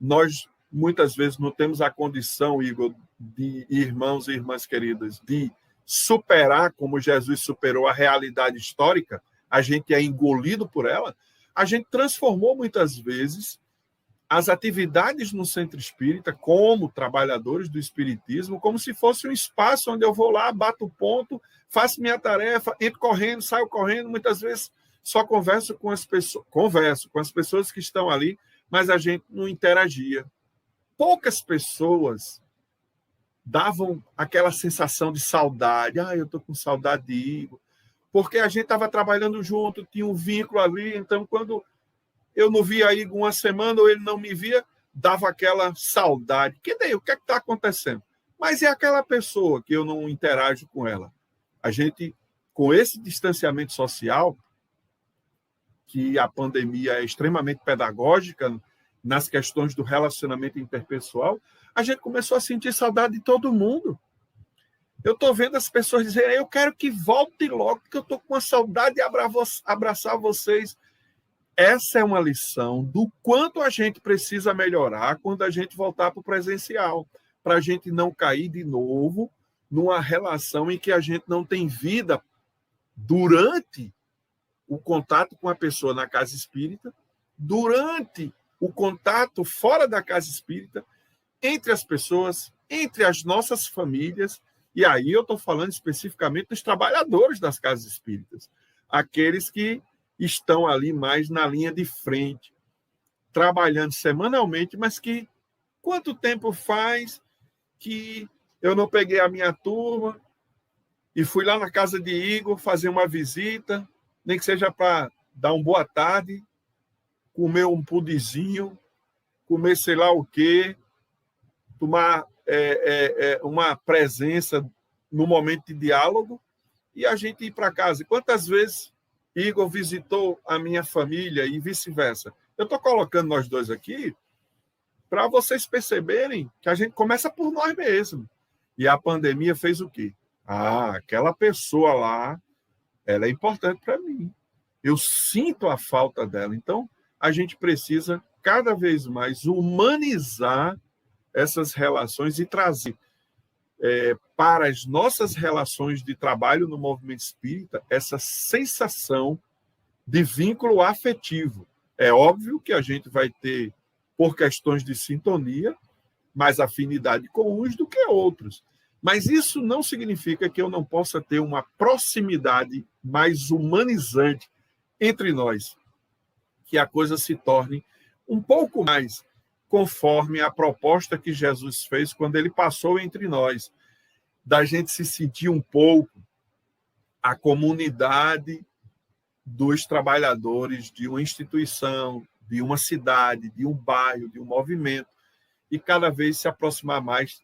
nós muitas vezes não temos a condição, Igor, de irmãos e irmãs queridas, de superar como Jesus superou a realidade histórica, a gente é engolido por ela, a gente transformou muitas vezes as atividades no centro espírita, como trabalhadores do espiritismo, como se fosse um espaço onde eu vou lá, bato o ponto, faço minha tarefa, entro correndo, saio correndo, muitas vezes só converso com as pessoas que estão ali, mas a gente não interagia. Poucas pessoas davam aquela sensação de saudade. Eu estou com saudade de Igor. Porque a gente estava trabalhando junto, tinha um vínculo ali, então quando eu não via Igor uma semana ou ele não me via, dava aquela saudade. Que daí? O que é que está acontecendo? Mas é aquela pessoa que eu não interajo com ela. A gente, com esse distanciamento social, que a pandemia é extremamente pedagógica nas questões do relacionamento interpessoal, a gente começou a sentir saudade de todo mundo. Eu estou vendo as pessoas dizerem, eu quero que volte logo, porque eu estou com uma saudade de abraçar vocês. Essa é uma lição do quanto a gente precisa melhorar quando a gente voltar para o presencial, para a gente não cair de novo numa relação em que a gente não tem vida durante o contato com a pessoa na casa espírita, durante o contato fora da casa espírita, entre as pessoas, entre as nossas famílias, e aí eu estou falando especificamente dos trabalhadores das casas espíritas, aqueles que estão ali mais na linha de frente, trabalhando semanalmente, mas que quanto tempo faz que eu não peguei a minha turma e fui lá na casa de Igor fazer uma visita, nem que seja para dar uma boa tarde, comer um pudizinho, comer sei lá o quê, tomar uma presença no momento de diálogo e a gente ir para casa. Quantas vezes Igor visitou a minha família e vice-versa? Eu estou colocando nós dois aqui para vocês perceberem que a gente começa por nós mesmos. E a pandemia fez o quê? Aquela pessoa lá, ela é importante para mim. Eu sinto a falta dela. Então, a gente precisa cada vez mais humanizar essas relações e trazer para as nossas relações de trabalho no movimento espírita essa sensação de vínculo afetivo. É óbvio que a gente vai ter, por questões de sintonia, mais afinidade com uns do que outros. Mas isso não significa que eu não possa ter uma proximidade mais humanizante entre nós, que a coisa se torne um pouco mais conforme a proposta que Jesus fez quando ele passou entre nós, da gente se sentir um pouco a comunidade dos trabalhadores de uma instituição, de uma cidade, de um bairro, de um movimento, e cada vez se aproximar mais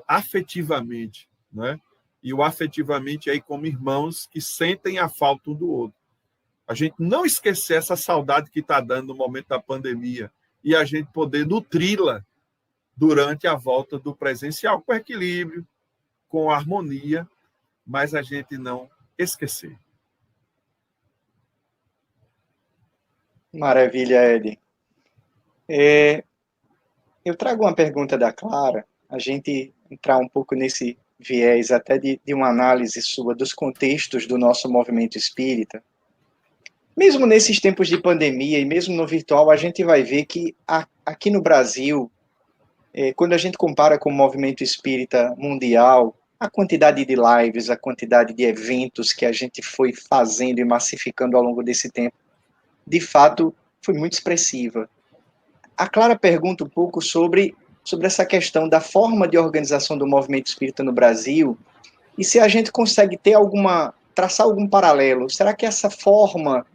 afetivamente, né? E o afetivamente aí como irmãos que sentem a falta um do outro. A gente não esquecer essa saudade que está dando no momento da pandemia e a gente poder nutri-la durante a volta do presencial, com equilíbrio, com harmonia, mas a gente não esquecer. Maravilha, Edi. Eu trago uma pergunta da Clara, a gente entrar um pouco nesse viés até de uma análise sua dos contextos do nosso movimento espírita. Mesmo nesses tempos de pandemia e mesmo no virtual, a gente vai ver que aqui no Brasil, quando a gente compara com o movimento espírita mundial, a quantidade de lives, a quantidade de eventos que a gente foi fazendo e massificando ao longo desse tempo, de fato, foi muito expressiva. A Clara pergunta um pouco sobre essa questão da forma de organização do movimento espírita no Brasil e se a gente consegue traçar algum paralelo. Será que essa forma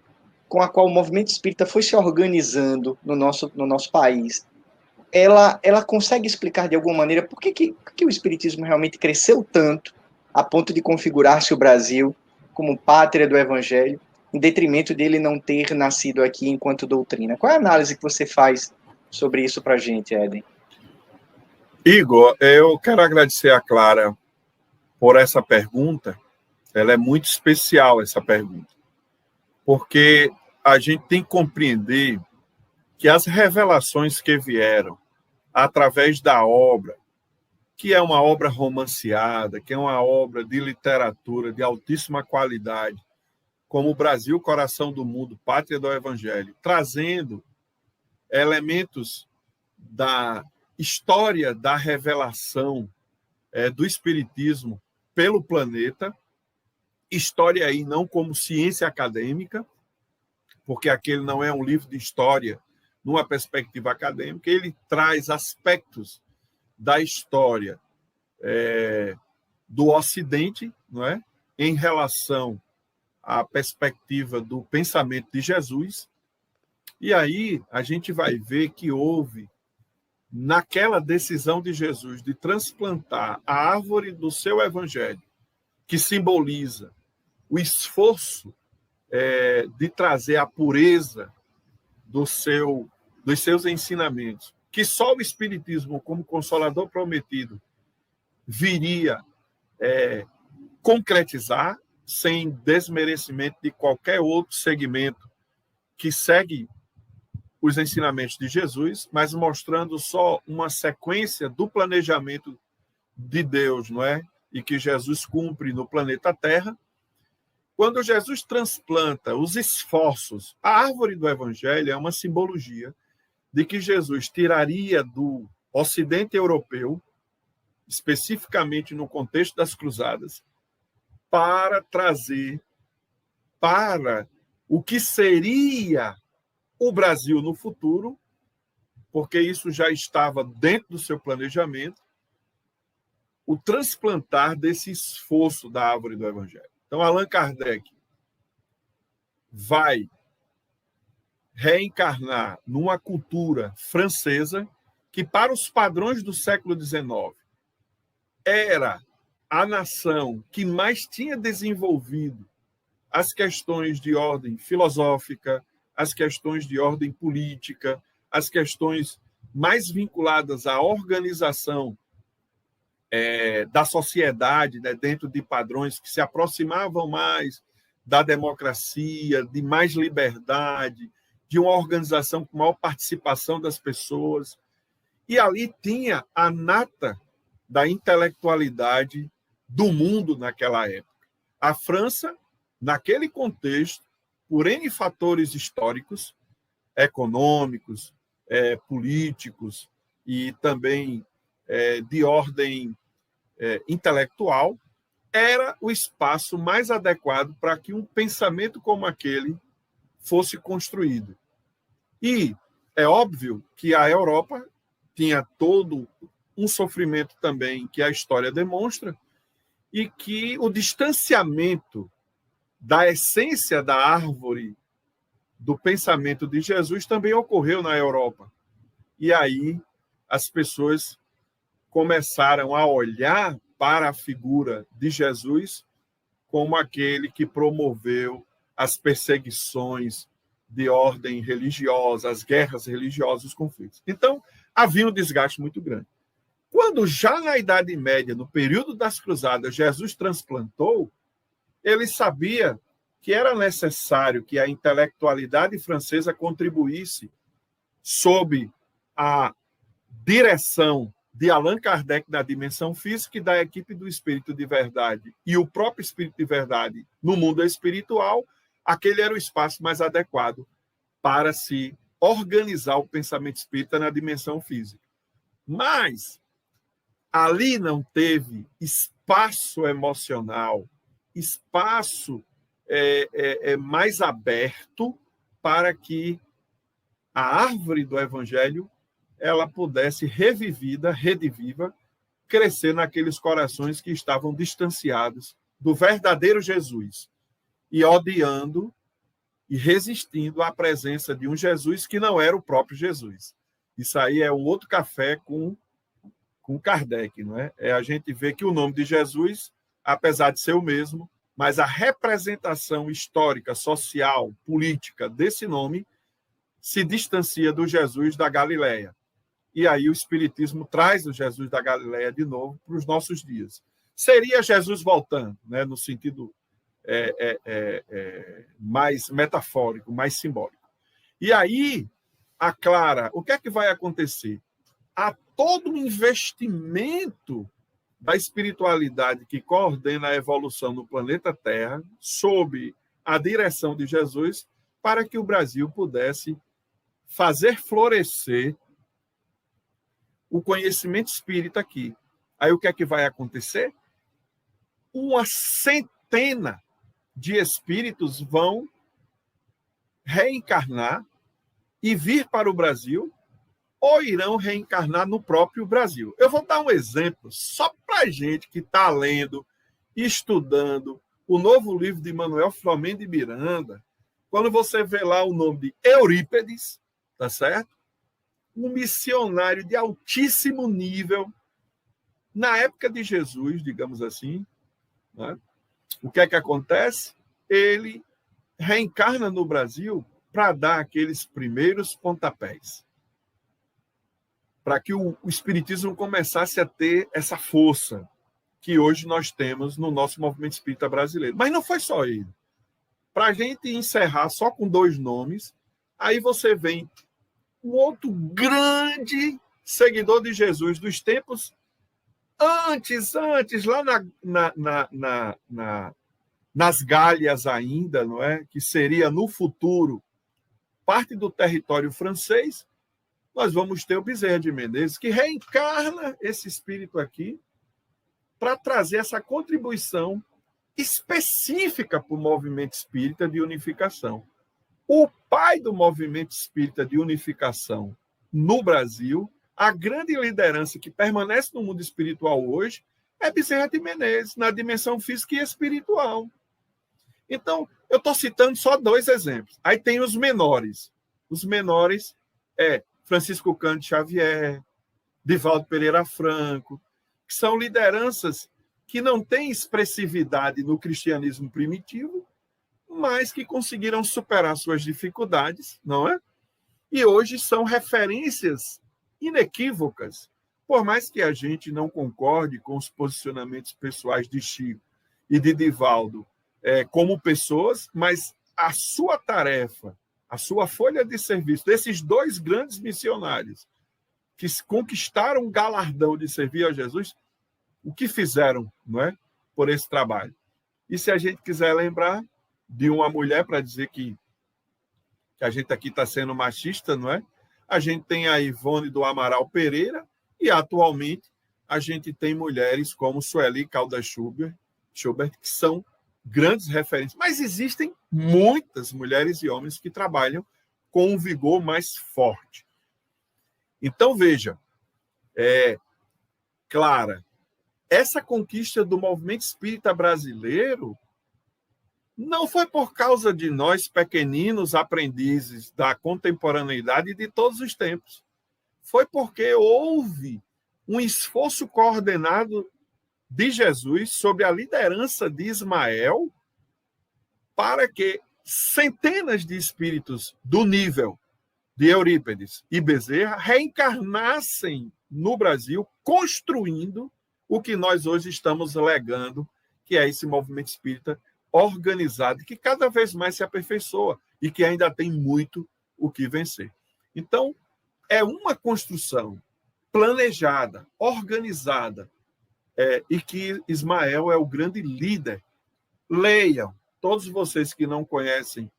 com a qual o movimento espírita foi se organizando no nosso país, ela consegue explicar de alguma maneira por que o espiritismo realmente cresceu tanto a ponto de configurar-se o Brasil como pátria do evangelho, em detrimento dele não ter nascido aqui enquanto doutrina? Qual é a análise que você faz sobre isso para a gente, Éden? Igor, eu quero agradecer a Clara por essa pergunta. Ela é muito especial, essa pergunta, porque a gente tem que compreender que as revelações que vieram através da obra, que é uma obra romanceada, que é uma obra de literatura de altíssima qualidade, como o Brasil, Coração do Mundo, Pátria do Evangelho, trazendo elementos da história da revelação do Espiritismo pelo planeta, história aí não como ciência acadêmica, porque aquele não é um livro de história numa perspectiva acadêmica, ele traz aspectos da história do Ocidente, não é? Em relação à perspectiva do pensamento de Jesus. E aí a gente vai ver que houve, naquela decisão de Jesus de transplantar a árvore do seu evangelho, que simboliza o esforço de trazer a pureza dos seus ensinamentos, que só o Espiritismo, como Consolador prometido, viria concretizar, sem desmerecimento de qualquer outro segmento que segue os ensinamentos de Jesus, mas mostrando só uma sequência do planejamento de Deus, não é? E que Jesus cumpre no planeta Terra. Quando Jesus transplanta os esforços, a árvore do Evangelho é uma simbologia de que Jesus tiraria do Ocidente europeu, especificamente no contexto das Cruzadas, para trazer para o que seria o Brasil no futuro, porque isso já estava dentro do seu planejamento, o transplantar desse esforço da árvore do Evangelho. Então, Allan Kardec vai reencarnar numa cultura francesa que, para os padrões do século XIX, era a nação que mais tinha desenvolvido as questões de ordem filosófica, as questões de ordem política, as questões mais vinculadas à organização da sociedade, né, dentro de padrões que se aproximavam mais da democracia, de mais liberdade, de uma organização com maior participação das pessoas. E ali tinha a nata da intelectualidade do mundo naquela época. A França, naquele contexto, por N fatores históricos, econômicos, políticos e também de ordem intelectual, era o espaço mais adequado para que um pensamento como aquele fosse construído. E é óbvio que a Europa tinha todo um sofrimento também que a história demonstra, e que o distanciamento da essência da árvore do pensamento de Jesus também ocorreu na Europa. E aí as pessoas começaram a olhar para a figura de Jesus como aquele que promoveu as perseguições de ordem religiosa, as guerras religiosas, os conflitos. Então, havia um desgaste muito grande. Quando já na Idade Média, no período das Cruzadas, Jesus transplantou, ele sabia que era necessário que a intelectualidade francesa contribuísse sob a direção de Allan Kardec na dimensão física e da equipe do Espírito de Verdade e o próprio Espírito de Verdade no mundo espiritual, aquele era o espaço mais adequado para se organizar o pensamento espírita na dimensão física. Mas ali não teve espaço emocional, espaço mais aberto para que a árvore do evangelho ela pudesse revivida, rediviva, crescer naqueles corações que estavam distanciados do verdadeiro Jesus e odiando e resistindo à presença de um Jesus que não era o próprio Jesus. Isso aí é um outro café com Kardec, não é? A gente vê que o nome de Jesus, apesar de ser o mesmo, mas a representação histórica, social, política desse nome se distancia do Jesus da Galileia. E aí o Espiritismo traz o Jesus da Galileia de novo para os nossos dias. Seria Jesus voltando, né, no sentido mais metafórico, mais simbólico. E aí, a Clara, o que é que vai acontecer? Há todo um investimento da espiritualidade que coordena a evolução no planeta Terra, sob a direção de Jesus, para que o Brasil pudesse fazer florescer o conhecimento espírita aqui. Aí o que é que vai acontecer? Uma centena de espíritos vão reencarnar e vir para o Brasil ou irão reencarnar no próprio Brasil. Eu vou dar um exemplo só para a gente que está lendo e estudando o novo livro de Manuel Filomeno de Miranda, quando você vê lá o nome de Eurípedes, tá certo? Um missionário de altíssimo nível, na época de Jesus, digamos assim, né? O que é que acontece? Ele reencarna no Brasil para dar aqueles primeiros pontapés, para que o Espiritismo começasse a ter essa força que hoje nós temos no nosso movimento espírita brasileiro. Mas não foi só ele. Para a gente encerrar só com 2 nomes, aí você vem um outro grande seguidor de Jesus dos tempos antes, lá nas Gálias ainda, não é? Que seria no futuro parte do território francês. Nós vamos ter o Bezerra de Menezes, que reencarna esse espírito aqui para trazer essa contribuição específica para o movimento espírita de unificação. O pai do movimento espírita de unificação no Brasil, a grande liderança que permanece no mundo espiritual hoje, é Bezerra de Menezes, na dimensão física e espiritual. Então, eu estou citando só 2 exemplos. Aí tem os menores. Os menores é Francisco Cândido Xavier, Divaldo Pereira Franco, que são lideranças que não têm expressividade no cristianismo primitivo, mas que conseguiram superar suas dificuldades, não é? E hoje são referências inequívocas, por mais que a gente não concorde com os posicionamentos pessoais de Chico e de Divaldo como pessoas, mas a sua tarefa, a sua folha de serviço desses 2 grandes missionários que conquistaram o galardão de servir a Jesus, o que fizeram, não é, por esse trabalho? E se a gente quiser lembrar de uma mulher, para dizer que a gente aqui está sendo machista, não é? A gente tem a Ivone do Amaral Pereira e, atualmente, a gente tem mulheres como Sueli Caldas Schubert, que são grandes referências. Mas existem muitas mulheres e homens que trabalham com um vigor mais forte. Então, veja, Clara, essa conquista do movimento espírita brasileiro não foi por causa de nós, pequeninos aprendizes da contemporaneidade de todos os tempos. Foi porque houve um esforço coordenado de Jesus sob a liderança de Ismael para que centenas de espíritos do nível de Eurípedes e Bezerra reencarnassem no Brasil, construindo o que nós hoje estamos legando, que é esse movimento espírita organizado, que cada vez mais se aperfeiçoa e que ainda tem muito o que vencer. Então, é uma construção planejada, organizada, e que Ismael é o grande líder. Leiam, todos vocês que não conhecem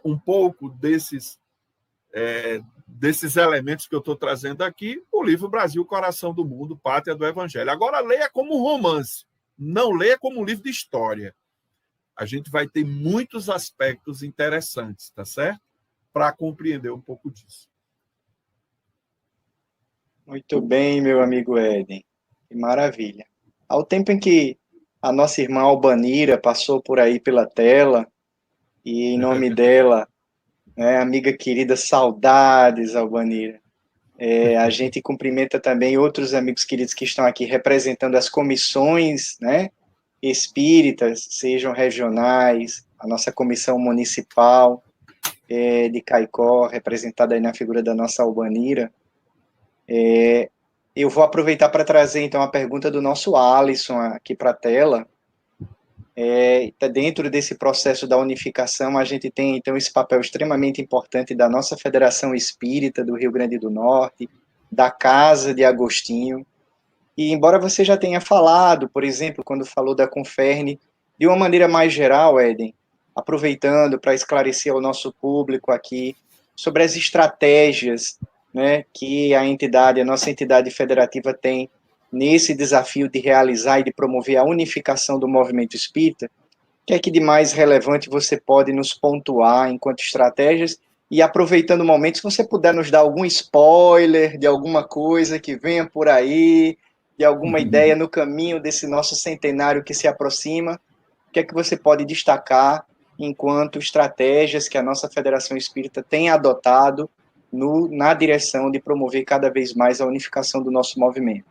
um pouco desses elementos que eu estou trazendo aqui, o livro Brasil, Coração do Mundo, Pátria do Evangelho. Agora, leia como romance, não leia como livro de história. A gente vai ter muitos aspectos interessantes, tá certo? para compreender um pouco disso. Muito bem, meu amigo Éden. Que maravilha. Ao tempo em que a nossa irmã Albanira passou por aí pela tela, e em nome dela, né, amiga querida, saudades, Albanira. A gente cumprimenta também outros amigos queridos que estão aqui representando as comissões, né, espíritas, sejam regionais, a nossa comissão municipal de Caicó, representada aí na figura da nossa Albanira. Eu vou aproveitar para trazer, então, a pergunta do nosso Alisson aqui para a tela. Dentro desse processo da unificação, a gente tem, então, esse papel extremamente importante da nossa Federação Espírita do Rio Grande do Norte, da Casa de Agostinho. E, embora você já tenha falado, por exemplo, quando falou da Conferne, de uma maneira mais geral, Éden, aproveitando para esclarecer ao nosso público aqui sobre as estratégias, né, que a nossa entidade federativa tem nesse desafio de realizar e de promover a unificação do movimento espírita, o que é que de mais relevante você pode nos pontuar enquanto estratégias? E aproveitando o momento, se você puder nos dar algum spoiler de alguma coisa que venha por aí, de alguma ideia no caminho desse nosso centenário que se aproxima, o que é que você pode destacar enquanto estratégias que a nossa Federação Espírita tem adotado na direção de promover cada vez mais a unificação do nosso movimento?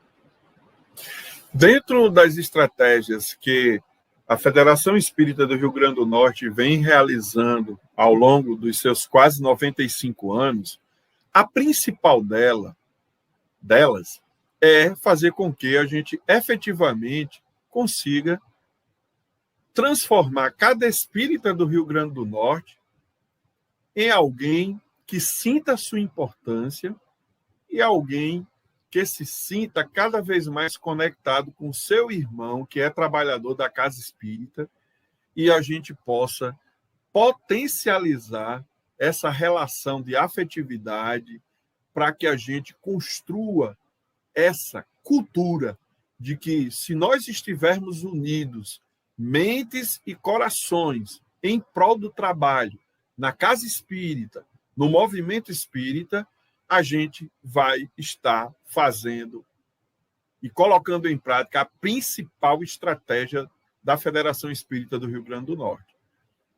Dentro das estratégias que a Federação Espírita do Rio Grande do Norte vem realizando ao longo dos seus quase 95 anos, a principal delas é fazer com que a gente efetivamente consiga transformar cada espírita do Rio Grande do Norte em alguém que sinta a sua importância e alguém que se sinta cada vez mais conectado com seu irmão, que é trabalhador da casa espírita, e a gente possa potencializar essa relação de afetividade para que a gente construa essa cultura de que, se nós estivermos unidos, mentes e corações, em prol do trabalho, na casa espírita, no movimento espírita, a gente vai estar fazendo e colocando em prática a principal estratégia da Federação Espírita do Rio Grande do Norte.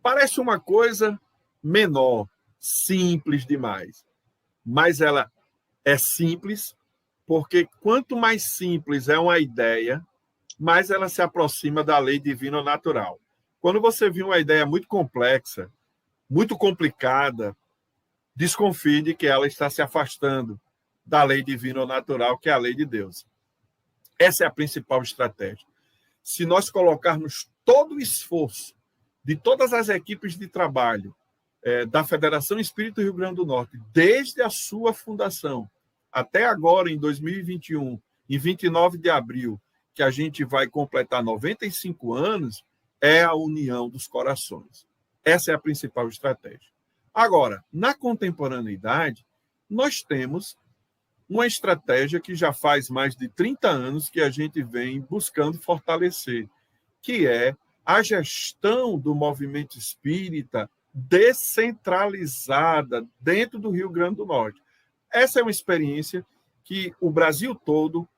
Parece uma coisa menor, simples demais, mas ela é simples porque quanto mais simples é uma ideia, mais ela se aproxima da lei divina natural. Quando você vê uma ideia muito complexa, muito complicada, desconfie de que ela está se afastando da lei divina ou natural, que é a lei de Deus. Essa é a principal estratégia. Se nós colocarmos todo o esforço de todas as equipes de trabalho da Federação Espírita do Rio Grande do Norte, desde a sua fundação até agora, em 2021, em 29 de abril, que a gente vai completar 95 anos, é a união dos corações. Essa é a principal estratégia. Agora, na contemporaneidade, nós temos uma estratégia que já faz mais de 30 anos que a gente vem buscando fortalecer, que é a gestão do movimento espírita descentralizada dentro do Rio Grande do Norte. Essa é uma experiência que o Brasil todo,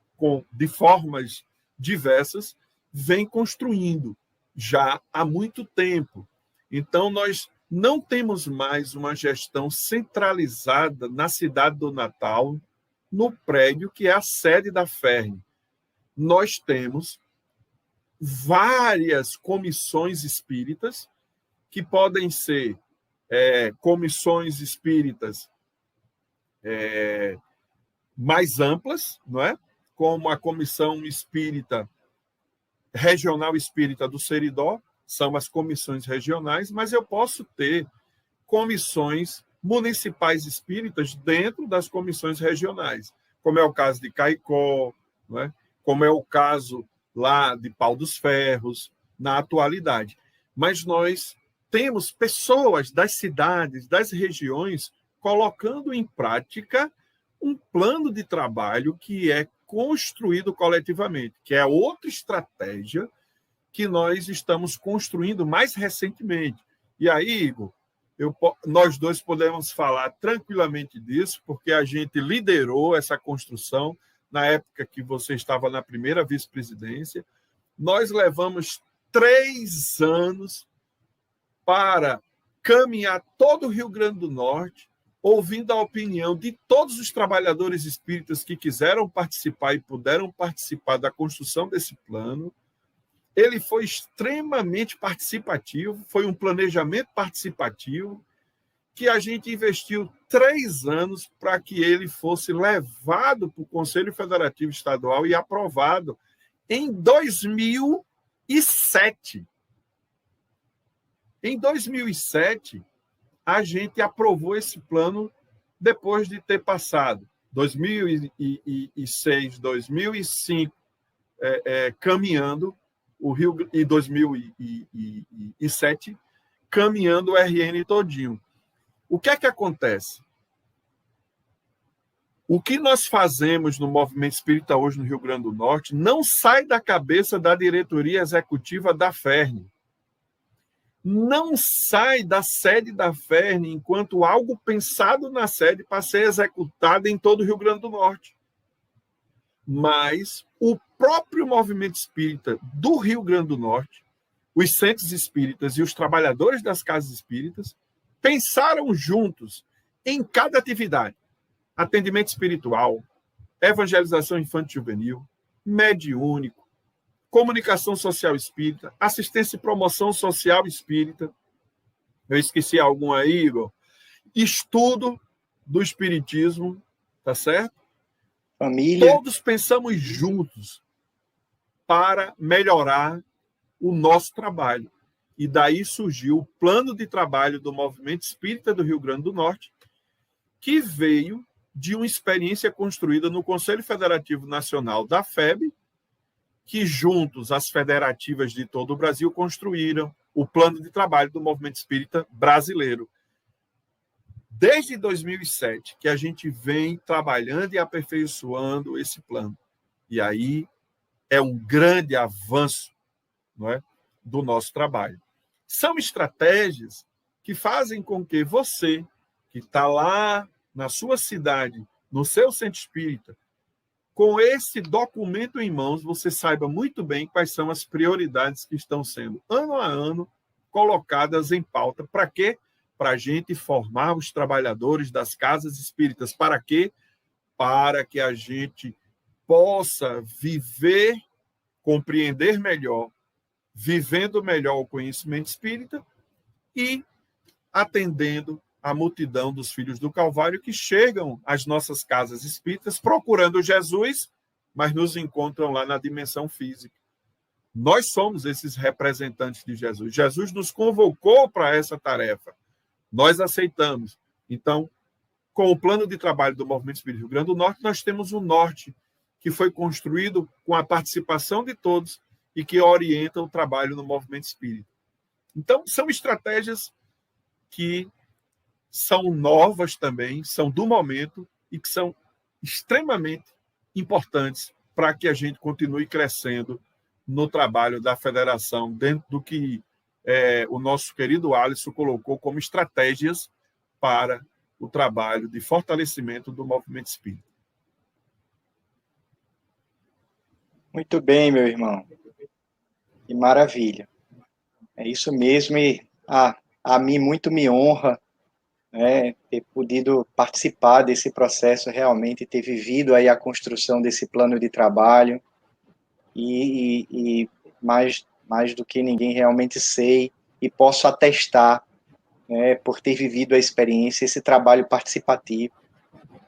de formas diversas, vem construindo já há muito tempo. Então, nós não temos mais uma gestão centralizada na cidade do Natal, no prédio que é a sede da FERN. Nós temos várias comissões espíritas, que podem ser comissões espíritas mais amplas, não é? Como a Comissão Espírita Regional Espírita do Seridó, são as comissões regionais, mas eu posso ter comissões municipais espíritas dentro das comissões regionais, como é o caso de Caicó, não é? Como é o caso lá de Pau dos Ferros, na atualidade. Mas nós temos pessoas das cidades, das regiões, colocando em prática um plano de trabalho que é construído coletivamente, que é outra estratégia que nós estamos construindo mais recentemente. E aí, Igor, nós dois podemos falar tranquilamente disso, porque a gente liderou essa construção na época que você estava na primeira vice-presidência. Nós levamos 3 anos para caminhar todo o Rio Grande do Norte, ouvindo a opinião de todos os trabalhadores espíritas que quiseram participar e puderam participar da construção desse plano. Ele foi extremamente participativo, foi um planejamento participativo que a gente investiu 3 anos para que ele fosse levado para o Conselho Federativo Estadual e aprovado em 2007. Em 2007, a gente aprovou esse plano depois de ter passado 2006, 2005, caminhando o Rio, e 2007, caminhando o RN todinho. O que é que acontece? O que nós fazemos no Movimento Espírita hoje no Rio Grande do Norte não sai da cabeça da diretoria executiva da FERN. Não sai da sede da FERN enquanto algo pensado na sede para ser executado em todo o Rio Grande do Norte. Mas o próprio movimento espírita do Rio Grande do Norte, os centros espíritas e os trabalhadores das casas espíritas pensaram juntos em cada atividade: atendimento espiritual, evangelização infanto-juvenil, mediúnico, comunicação social espírita, assistência e promoção social espírita. Eu esqueci algum aí, Igor. Estudo do espiritismo, tá certo? Família. Todos pensamos juntos para melhorar o nosso trabalho. E daí surgiu o plano de trabalho do Movimento Espírita do Rio Grande do Norte, que veio de uma experiência construída no Conselho Federativo Nacional da FEB, que juntos as federativas de todo o Brasil construíram o plano de trabalho do Movimento Espírita brasileiro. Desde 2007 que a gente vem trabalhando e aperfeiçoando esse plano. E aí é um grande avanço, não é, do nosso trabalho. São estratégias que fazem com que você, que está lá na sua cidade, no seu centro espírita, com esse documento em mãos, você saiba muito bem quais são as prioridades que estão sendo, ano a ano, colocadas em pauta. Para quê? Para a gente formar os trabalhadores das casas espíritas. Para quê? Para que a gente possa viver, compreender melhor, vivendo melhor o conhecimento espírita e atendendo a multidão dos filhos do Calvário que chegam às nossas casas espíritas procurando Jesus, mas nos encontram lá na dimensão física. Nós somos esses representantes de Jesus. Jesus nos convocou para essa tarefa. Nós aceitamos. Então, com o plano de trabalho do Movimento Espírita do Rio Grande do Norte, nós temos um norte que foi construído com a participação de todos e que orienta o trabalho no movimento espírita. Então, são estratégias que são novas também, são do momento e que são extremamente importantes para que a gente continue crescendo no trabalho da federação, dentro do que o nosso querido Alisson colocou como estratégias para o trabalho de fortalecimento do movimento espírita. Muito bem, meu irmão. Que maravilha. É isso mesmo, e a mim muito me honra, né, ter podido participar desse processo realmente, ter vivido aí a construção desse plano de trabalho e mais do que ninguém realmente sei e posso atestar, né, por ter vivido a experiência, esse trabalho participativo.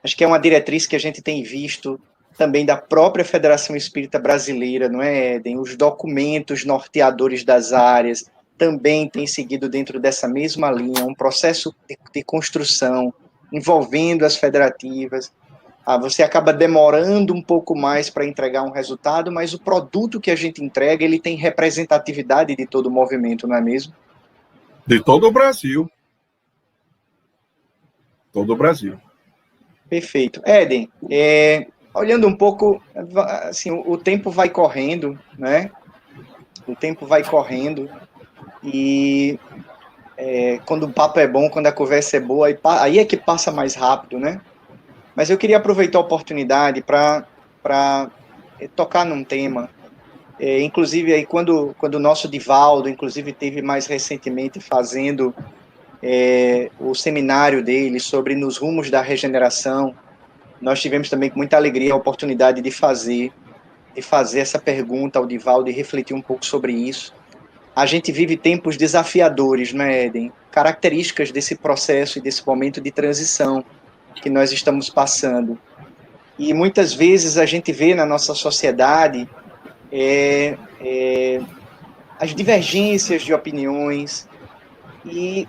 Acho que é uma diretriz que a gente tem visto também da própria Federação Espírita Brasileira, não é, Éden? Os documentos norteadores das áreas também têm seguido dentro dessa mesma linha, um processo de construção envolvendo as federativas. Você acaba demorando um pouco mais para entregar um resultado, mas o produto que a gente entrega, ele tem representatividade de todo o movimento, não é mesmo? De todo o Brasil. Todo o Brasil. Perfeito. Éden, olhando um pouco, assim, o tempo vai correndo, né? O tempo vai correndo e quando o papo é bom, quando a conversa é boa, aí é que passa mais rápido, né? Mas eu queria aproveitar a oportunidade para tocar num tema. Inclusive, aí, quando o nosso Divaldo, inclusive, teve mais recentemente fazendo o seminário dele sobre Nos Rumos da Regeneração, nós tivemos também com muita alegria a oportunidade de fazer essa pergunta ao Divaldo e refletir um pouco sobre isso. A gente vive tempos desafiadores, né, Éden? Características desse processo e desse momento de transição que nós estamos passando. E muitas vezes a gente vê na nossa sociedade as divergências de opiniões, e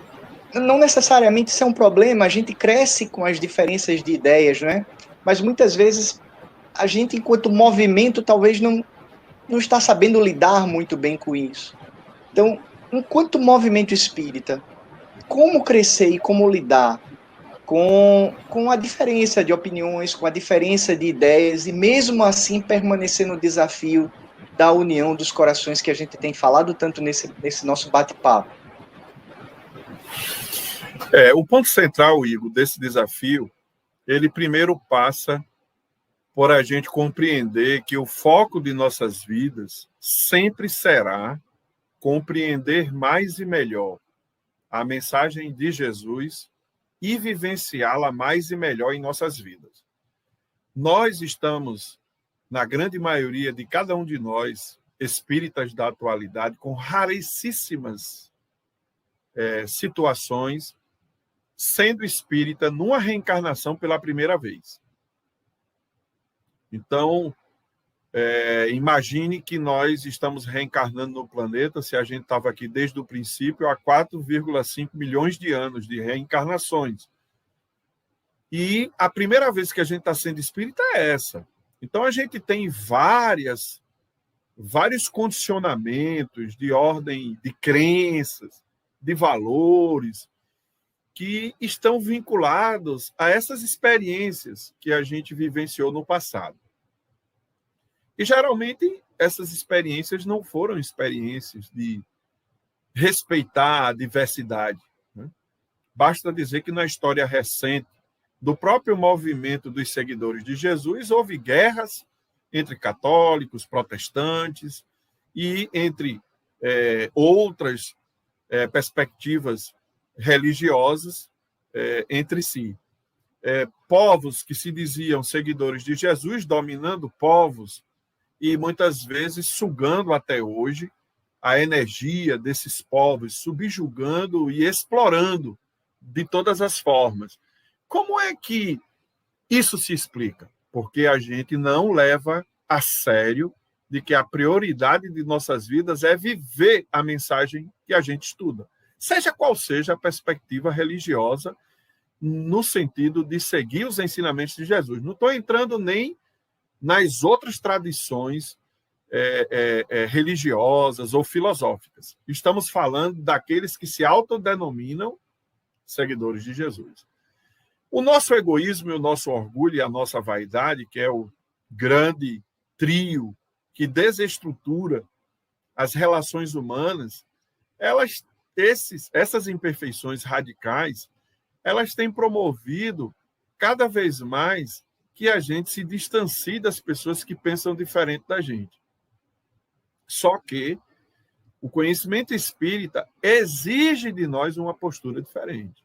não necessariamente isso é um problema, a gente cresce com as diferenças de ideias, né? Mas muitas vezes a gente, enquanto movimento, talvez não está sabendo lidar muito bem com isso. Então, enquanto movimento espírita, como crescer e como lidar com a diferença de opiniões, com a diferença de ideias, e mesmo assim permanecer no desafio da união dos corações que a gente tem falado tanto nesse nosso bate-papo? O ponto central, Igor, desse desafio, ele primeiro passa por a gente compreender que o foco de nossas vidas sempre será compreender mais e melhor a mensagem de Jesus e vivenciá-la mais e melhor em nossas vidas. Nós estamos, na grande maioria de cada um de nós, espíritas da atualidade, com raríssimas situações, sendo espírita numa reencarnação pela primeira vez. Então, imagine que nós estamos reencarnando no planeta, se a gente estava aqui desde o princípio, há 4,5 milhões de anos de reencarnações. E a primeira vez que a gente está sendo espírita é essa. Então, a gente tem vários condicionamentos de ordem de crenças, de valores, que estão vinculados a essas experiências que a gente vivenciou no passado. E, geralmente, essas experiências não foram experiências de respeitar a diversidade, né? Basta dizer que na história recente do próprio movimento dos seguidores de Jesus, houve guerras entre católicos, protestantes e entre outras perspectivas religiosas entre si. Povos que se diziam seguidores de Jesus, dominando povos e muitas vezes sugando até hoje a energia desses povos, subjugando e explorando de todas as formas. Como é que isso se explica? Porque a gente não leva a sério de que a prioridade de nossas vidas é viver a mensagem que a gente estuda, seja qual seja a perspectiva religiosa, no sentido de seguir os ensinamentos de Jesus. Não estou entrando nem nas outras tradições religiosas ou filosóficas. Estamos falando daqueles que se autodenominam seguidores de Jesus. O nosso egoísmo, e o nosso orgulho e a nossa vaidade, que é o grande trio que desestrutura as relações humanas, essas imperfeições radicais, elas têm promovido cada vez mais que a gente se distancie das pessoas que pensam diferente da gente. Só que o conhecimento espírita exige de nós uma postura diferente.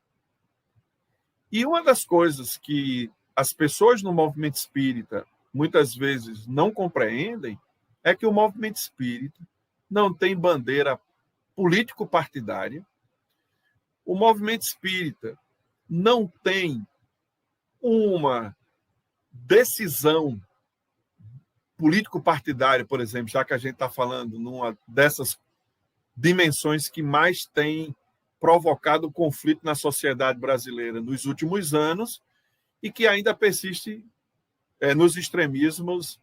E uma das coisas que as pessoas no movimento espírita muitas vezes não compreendem é que o movimento espírita não tem bandeira político-partidária, o movimento espírita não tem uma decisão político-partidária, por exemplo, já que a gente está falando numa dessas dimensões que mais tem provocado conflito na sociedade brasileira nos últimos anos e que ainda persiste nos extremismos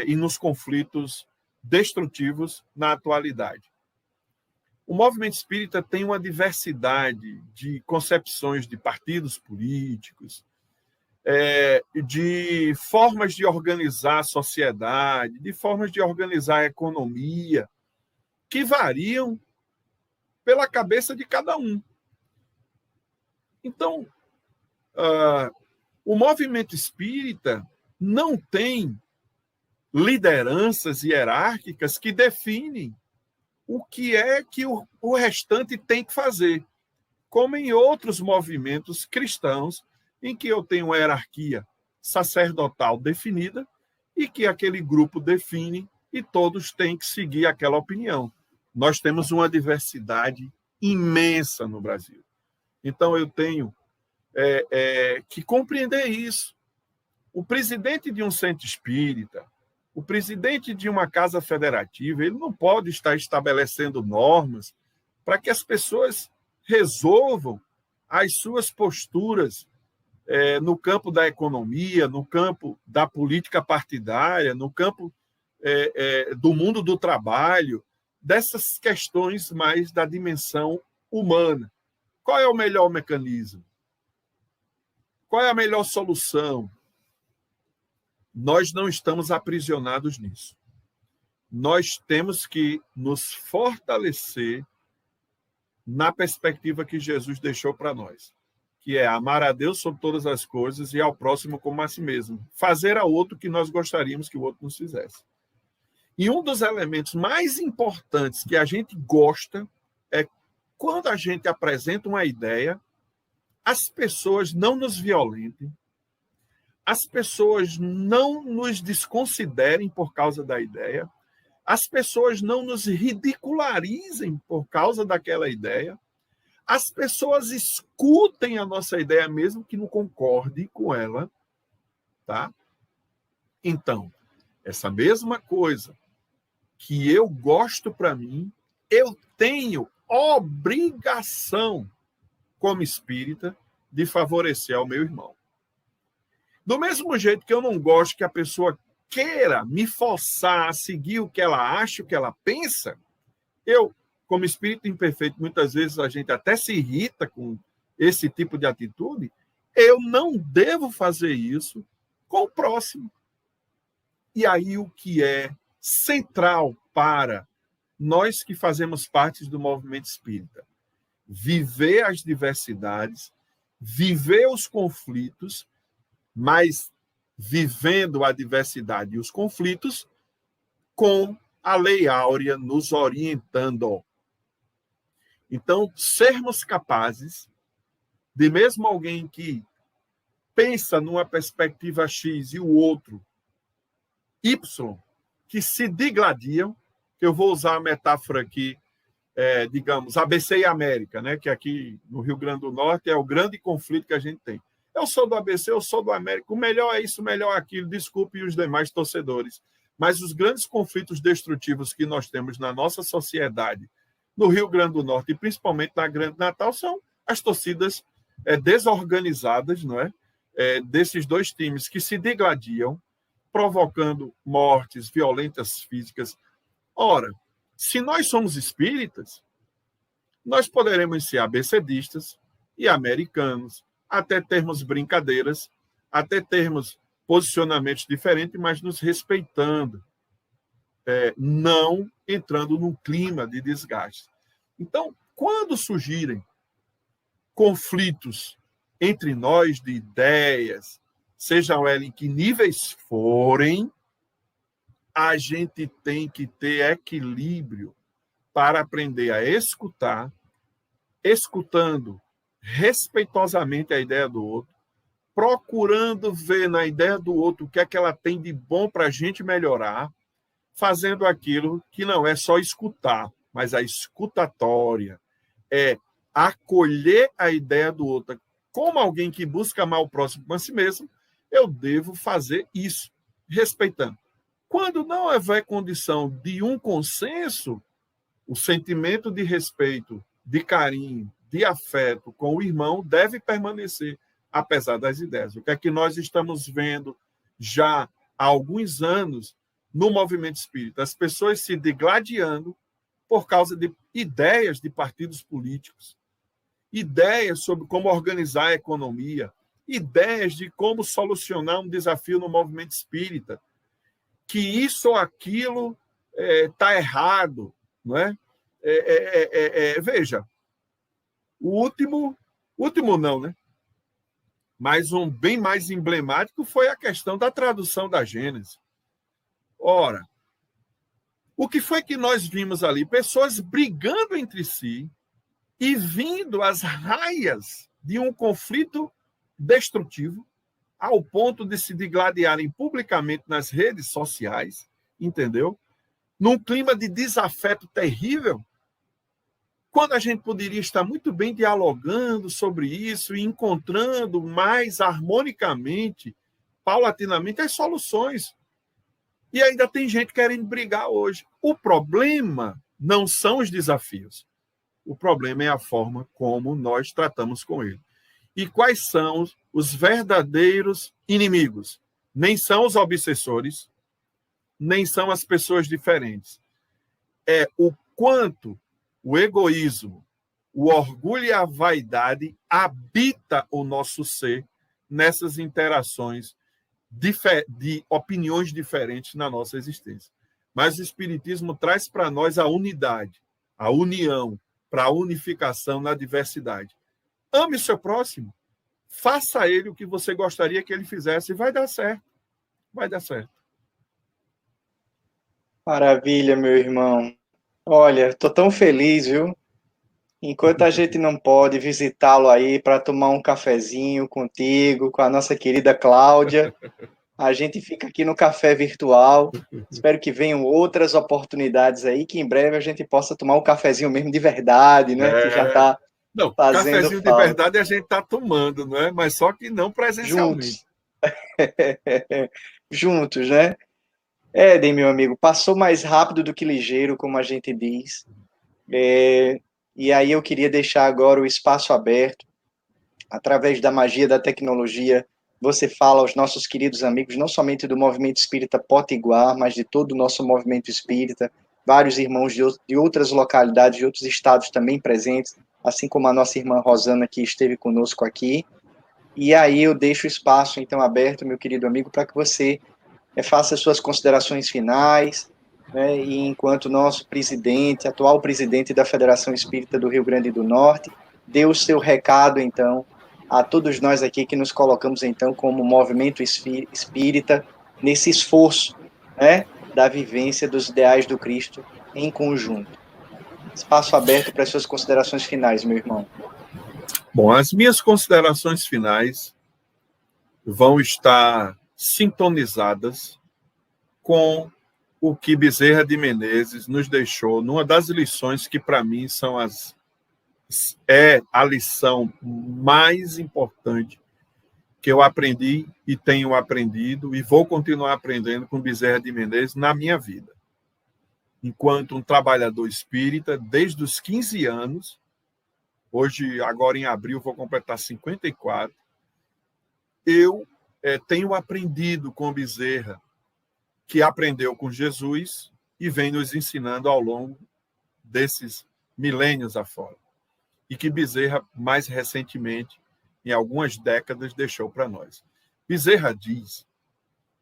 e nos conflitos destrutivos na atualidade. O movimento espírita tem uma diversidade de concepções de partidos políticos, de formas de organizar a sociedade, de formas de organizar a economia, que variam pela cabeça de cada um. Então, o movimento espírita não tem lideranças hierárquicas que definem o que é que o restante tem que fazer, como em outros movimentos cristãos, em que eu tenho uma hierarquia sacerdotal definida e que aquele grupo define e todos têm que seguir aquela opinião. Nós temos uma diversidade imensa no Brasil. Então, eu tenho que compreender isso. O presidente de um centro espírita, o presidente de uma casa federativa, ele não pode estar estabelecendo normas para que as pessoas resolvam as suas posturas no campo da economia, no campo da política partidária, no campo do mundo do trabalho, dessas questões mais da dimensão humana. Qual é o melhor mecanismo? Qual é a melhor solução? Nós não estamos aprisionados nisso. Nós temos que nos fortalecer na perspectiva que Jesus deixou para nós, que é amar a Deus sobre todas as coisas e ao próximo como a si mesmo. Fazer a outro o que nós gostaríamos que o outro nos fizesse. E um dos elementos mais importantes que a gente gosta é quando a gente apresenta uma ideia, as pessoas não nos violentem, as pessoas não nos desconsiderem por causa da ideia, as pessoas não nos ridicularizem por causa daquela ideia, as pessoas escutem a nossa ideia mesmo que não concorde com ela, tá? Então, essa mesma coisa que eu gosto para mim, eu tenho obrigação como espírita de favorecer ao meu irmão. Do mesmo jeito que eu não gosto que a pessoa queira me forçar a seguir o que ela acha, o que ela pensa, eu, como espírito imperfeito, muitas vezes a gente até se irrita com esse tipo de atitude, eu não devo fazer isso com o próximo. E aí o que é central para nós que fazemos parte do movimento espírita? Viver as diversidades, viver os conflitos, mas vivendo a diversidade e os conflitos com a lei áurea nos orientando. Então, sermos capazes de mesmo alguém que pensa numa perspectiva X e o outro Y, que se digladiam, eu vou usar a metáfora aqui, digamos, ABC e América, né? Que aqui no Rio Grande do Norte é o grande conflito que a gente tem. Eu sou do ABC, eu sou do América, o melhor é isso, o melhor é aquilo, desculpe os demais torcedores. Mas os grandes conflitos destrutivos que nós temos na nossa sociedade, no Rio Grande do Norte, e principalmente na Grande Natal, são as torcidas desorganizadas, não é? Desses dois times que se digladiam, provocando mortes violentas físicas. Ora, se nós somos espíritas, nós poderemos ser abecedistas e americanos, até termos brincadeiras, até termos posicionamentos diferentes, mas nos respeitando, não entrando num clima de desgaste. Então, quando surgirem conflitos entre nós de ideias, sejam elas em que níveis forem, a gente tem que ter equilíbrio para aprender a escutar, escutando respeitosamente a ideia do outro, procurando ver na ideia do outro o que é que ela tem de bom para a gente melhorar, fazendo aquilo que não é só escutar, mas a escutatória, é acolher a ideia do outro. Como alguém que busca amar o próximo como a si mesmo, eu devo fazer isso, respeitando. Quando não houver condição de um consenso, o sentimento de respeito, de carinho, de afeto com o irmão deve permanecer, apesar das ideias. O que é que nós estamos vendo já há alguns anos no movimento espírita? As pessoas se digladiando por causa de ideias de partidos políticos, ideias sobre como organizar a economia, ideias de como solucionar um desafio no movimento espírita, que isso ou aquilo está errado, não é? Veja, o último não, né? Mas um bem mais emblemático foi a questão da tradução da Gênesis. Ora, o que foi que nós vimos ali? Pessoas brigando entre si e vindo às raias de um conflito destrutivo, ao ponto de se digladiarem publicamente nas redes sociais, entendeu? Num clima de desafeto terrível, quando a gente poderia estar muito bem dialogando sobre isso e encontrando mais harmonicamente, paulatinamente, as soluções. E ainda tem gente querendo brigar hoje. O problema não são os desafios. O problema é a forma como nós tratamos com ele. E quais são os verdadeiros inimigos? Nem são os obsessores, nem são as pessoas diferentes. É o quanto o egoísmo, o orgulho e a vaidade habita o nosso ser nessas interações de opiniões diferentes na nossa existência. Mas o Espiritismo traz para nós a unidade, a união, para a unificação na diversidade. Ame seu próximo, faça a ele o que você gostaria que ele fizesse, e vai dar certo. Vai dar certo. Maravilha, meu irmão. Olha, estou tão feliz, viu? Enquanto a gente não pode visitá-lo aí para tomar um cafezinho contigo, com a nossa querida Cláudia, a gente fica aqui no café virtual. Espero que venham outras oportunidades aí, que em breve a gente possa tomar um cafezinho mesmo de verdade, né? Que já está Não, fazendo cafezinho falta. de verdade a gente está tomando, não é? Mas só que não presencialmente. Juntos, né? Éden, meu amigo, passou mais rápido do que ligeiro, como a gente diz. E aí eu queria deixar agora o espaço aberto, através da magia da tecnologia. Você fala aos nossos queridos amigos, não somente do Movimento Espírita Potiguar, mas de todo o nosso movimento espírita, vários irmãos de outras localidades, de outros estados também presentes, assim como a nossa irmã Rosana, que esteve conosco aqui. E aí eu deixo o espaço, então, aberto, meu querido amigo, para que você faça suas considerações finais, né, e enquanto nosso presidente, atual presidente da Federação Espírita do Rio Grande do Norte, dê o seu recado, então, a todos nós aqui que nos colocamos, então, como movimento espírita, nesse esforço, né, da vivência dos ideais do Cristo em conjunto. Espaço aberto para as suas considerações finais, meu irmão. Bom, as minhas considerações finais vão estar sintonizadas com o que Bezerra de Menezes nos deixou numa das lições que, para mim, é a lição mais importante que eu aprendi e tenho aprendido e vou continuar aprendendo com Bezerra de Menezes na minha vida. Enquanto um trabalhador espírita, desde os 15 anos, hoje, agora em abril, vou completar 54, eu tenho aprendido com Bezerra, que aprendeu com Jesus e vem nos ensinando ao longo desses milênios afora. E que Bezerra, mais recentemente, em algumas décadas, deixou para nós. Bezerra diz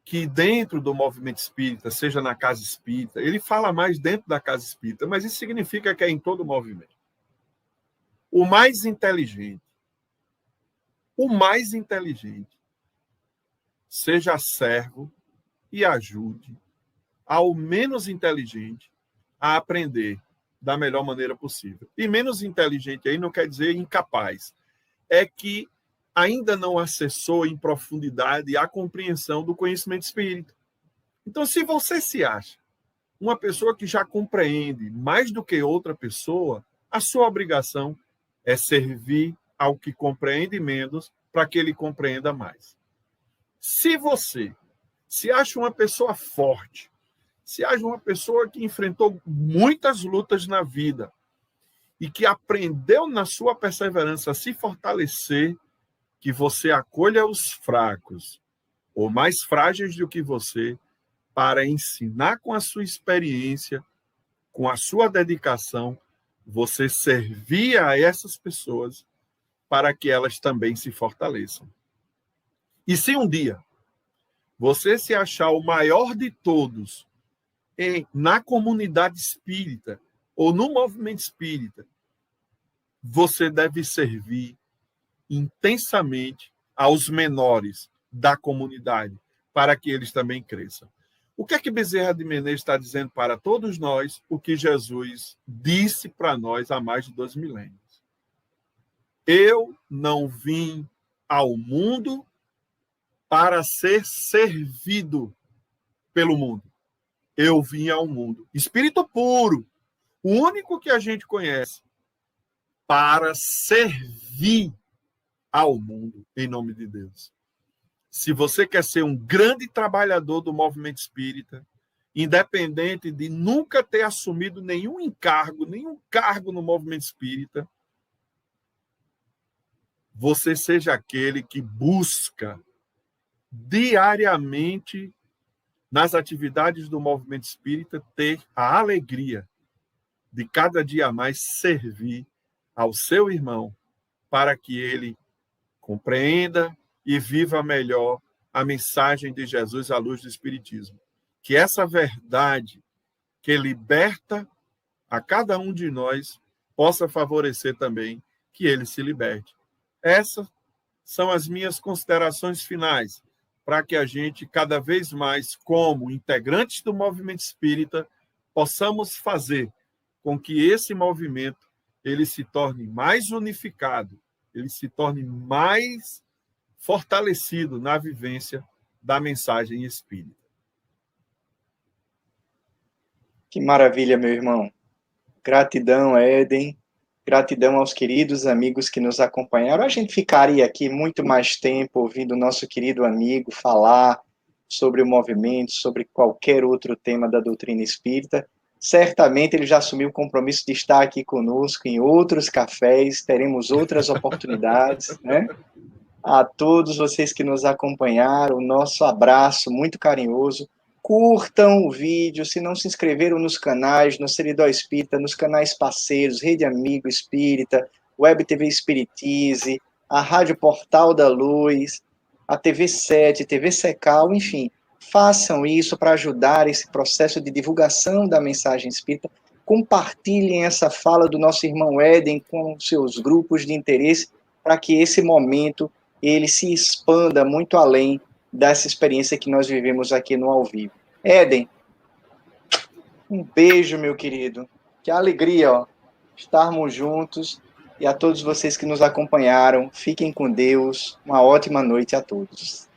que dentro do movimento espírita, seja na casa espírita, ele fala mais dentro da casa espírita, mas isso significa que é em todo o movimento. O mais inteligente, seja servo e ajude ao menos inteligente a aprender da melhor maneira possível. E menos inteligente aí não quer dizer incapaz. É que ainda não acessou em profundidade a compreensão do conhecimento espírita. Então, se você se acha uma pessoa que já compreende mais do que outra pessoa, a sua obrigação é servir ao que compreende menos para que ele compreenda mais. Se você se acha uma pessoa forte, se acha uma pessoa que enfrentou muitas lutas na vida e que aprendeu na sua perseverança a se fortalecer, que você acolha os fracos ou mais frágeis do que você para ensinar com a sua experiência, com a sua dedicação, você servir a essas pessoas para que elas também se fortaleçam. E se um dia você se achar o maior de todos na comunidade espírita ou no movimento espírita, você deve servir intensamente aos menores da comunidade, para que eles também cresçam. O que é que Bezerra de Menezes está dizendo para todos nós? O que Jesus disse para nós há mais de 2 milênios. Eu não vim ao mundo para ser servido pelo mundo. Eu vim ao mundo, espírito puro, o único que a gente conhece, para servir ao mundo, em nome de Deus. Se você quer ser um grande trabalhador do movimento espírita, independente de nunca ter assumido nenhum cargo no movimento espírita, você seja aquele que busca diariamente, nas atividades do movimento espírita, ter a alegria de cada dia mais servir ao seu irmão, para que ele compreenda e viva melhor a mensagem de Jesus à luz do Espiritismo. Que essa verdade que liberta a cada um de nós possa favorecer também que ele se liberte. Essas são as minhas considerações finais, para que a gente, cada vez mais, como integrantes do movimento espírita, possamos fazer com que esse movimento ele se torne mais unificado, ele se torne mais fortalecido na vivência da mensagem espírita. Que maravilha, meu irmão. Gratidão, Éden. Gratidão aos queridos amigos que nos acompanharam. A gente ficaria aqui muito mais tempo ouvindo o nosso querido amigo falar sobre o movimento, sobre qualquer outro tema da doutrina espírita. Certamente ele já assumiu o compromisso de estar aqui conosco em outros cafés, teremos outras oportunidades, né? A todos vocês que nos acompanharam, o nosso abraço muito carinhoso. Curtam o vídeo, se não se inscreveram nos canais, no Seridó Espírita, nos canais parceiros, Rede Amigo Espírita, Web TV Espiritize, a Rádio Portal da Luz, a TV 7, TV Secal, enfim, façam isso para ajudar esse processo de divulgação da mensagem espírita. Compartilhem essa fala do nosso irmão Éden com seus grupos de interesse, para que esse momento ele se expanda muito além dessa experiência que nós vivemos aqui no Ao Vivo. Éden, um beijo, meu querido. Que alegria, ó, estarmos juntos. E a todos vocês que nos acompanharam, fiquem com Deus. Uma ótima noite a todos.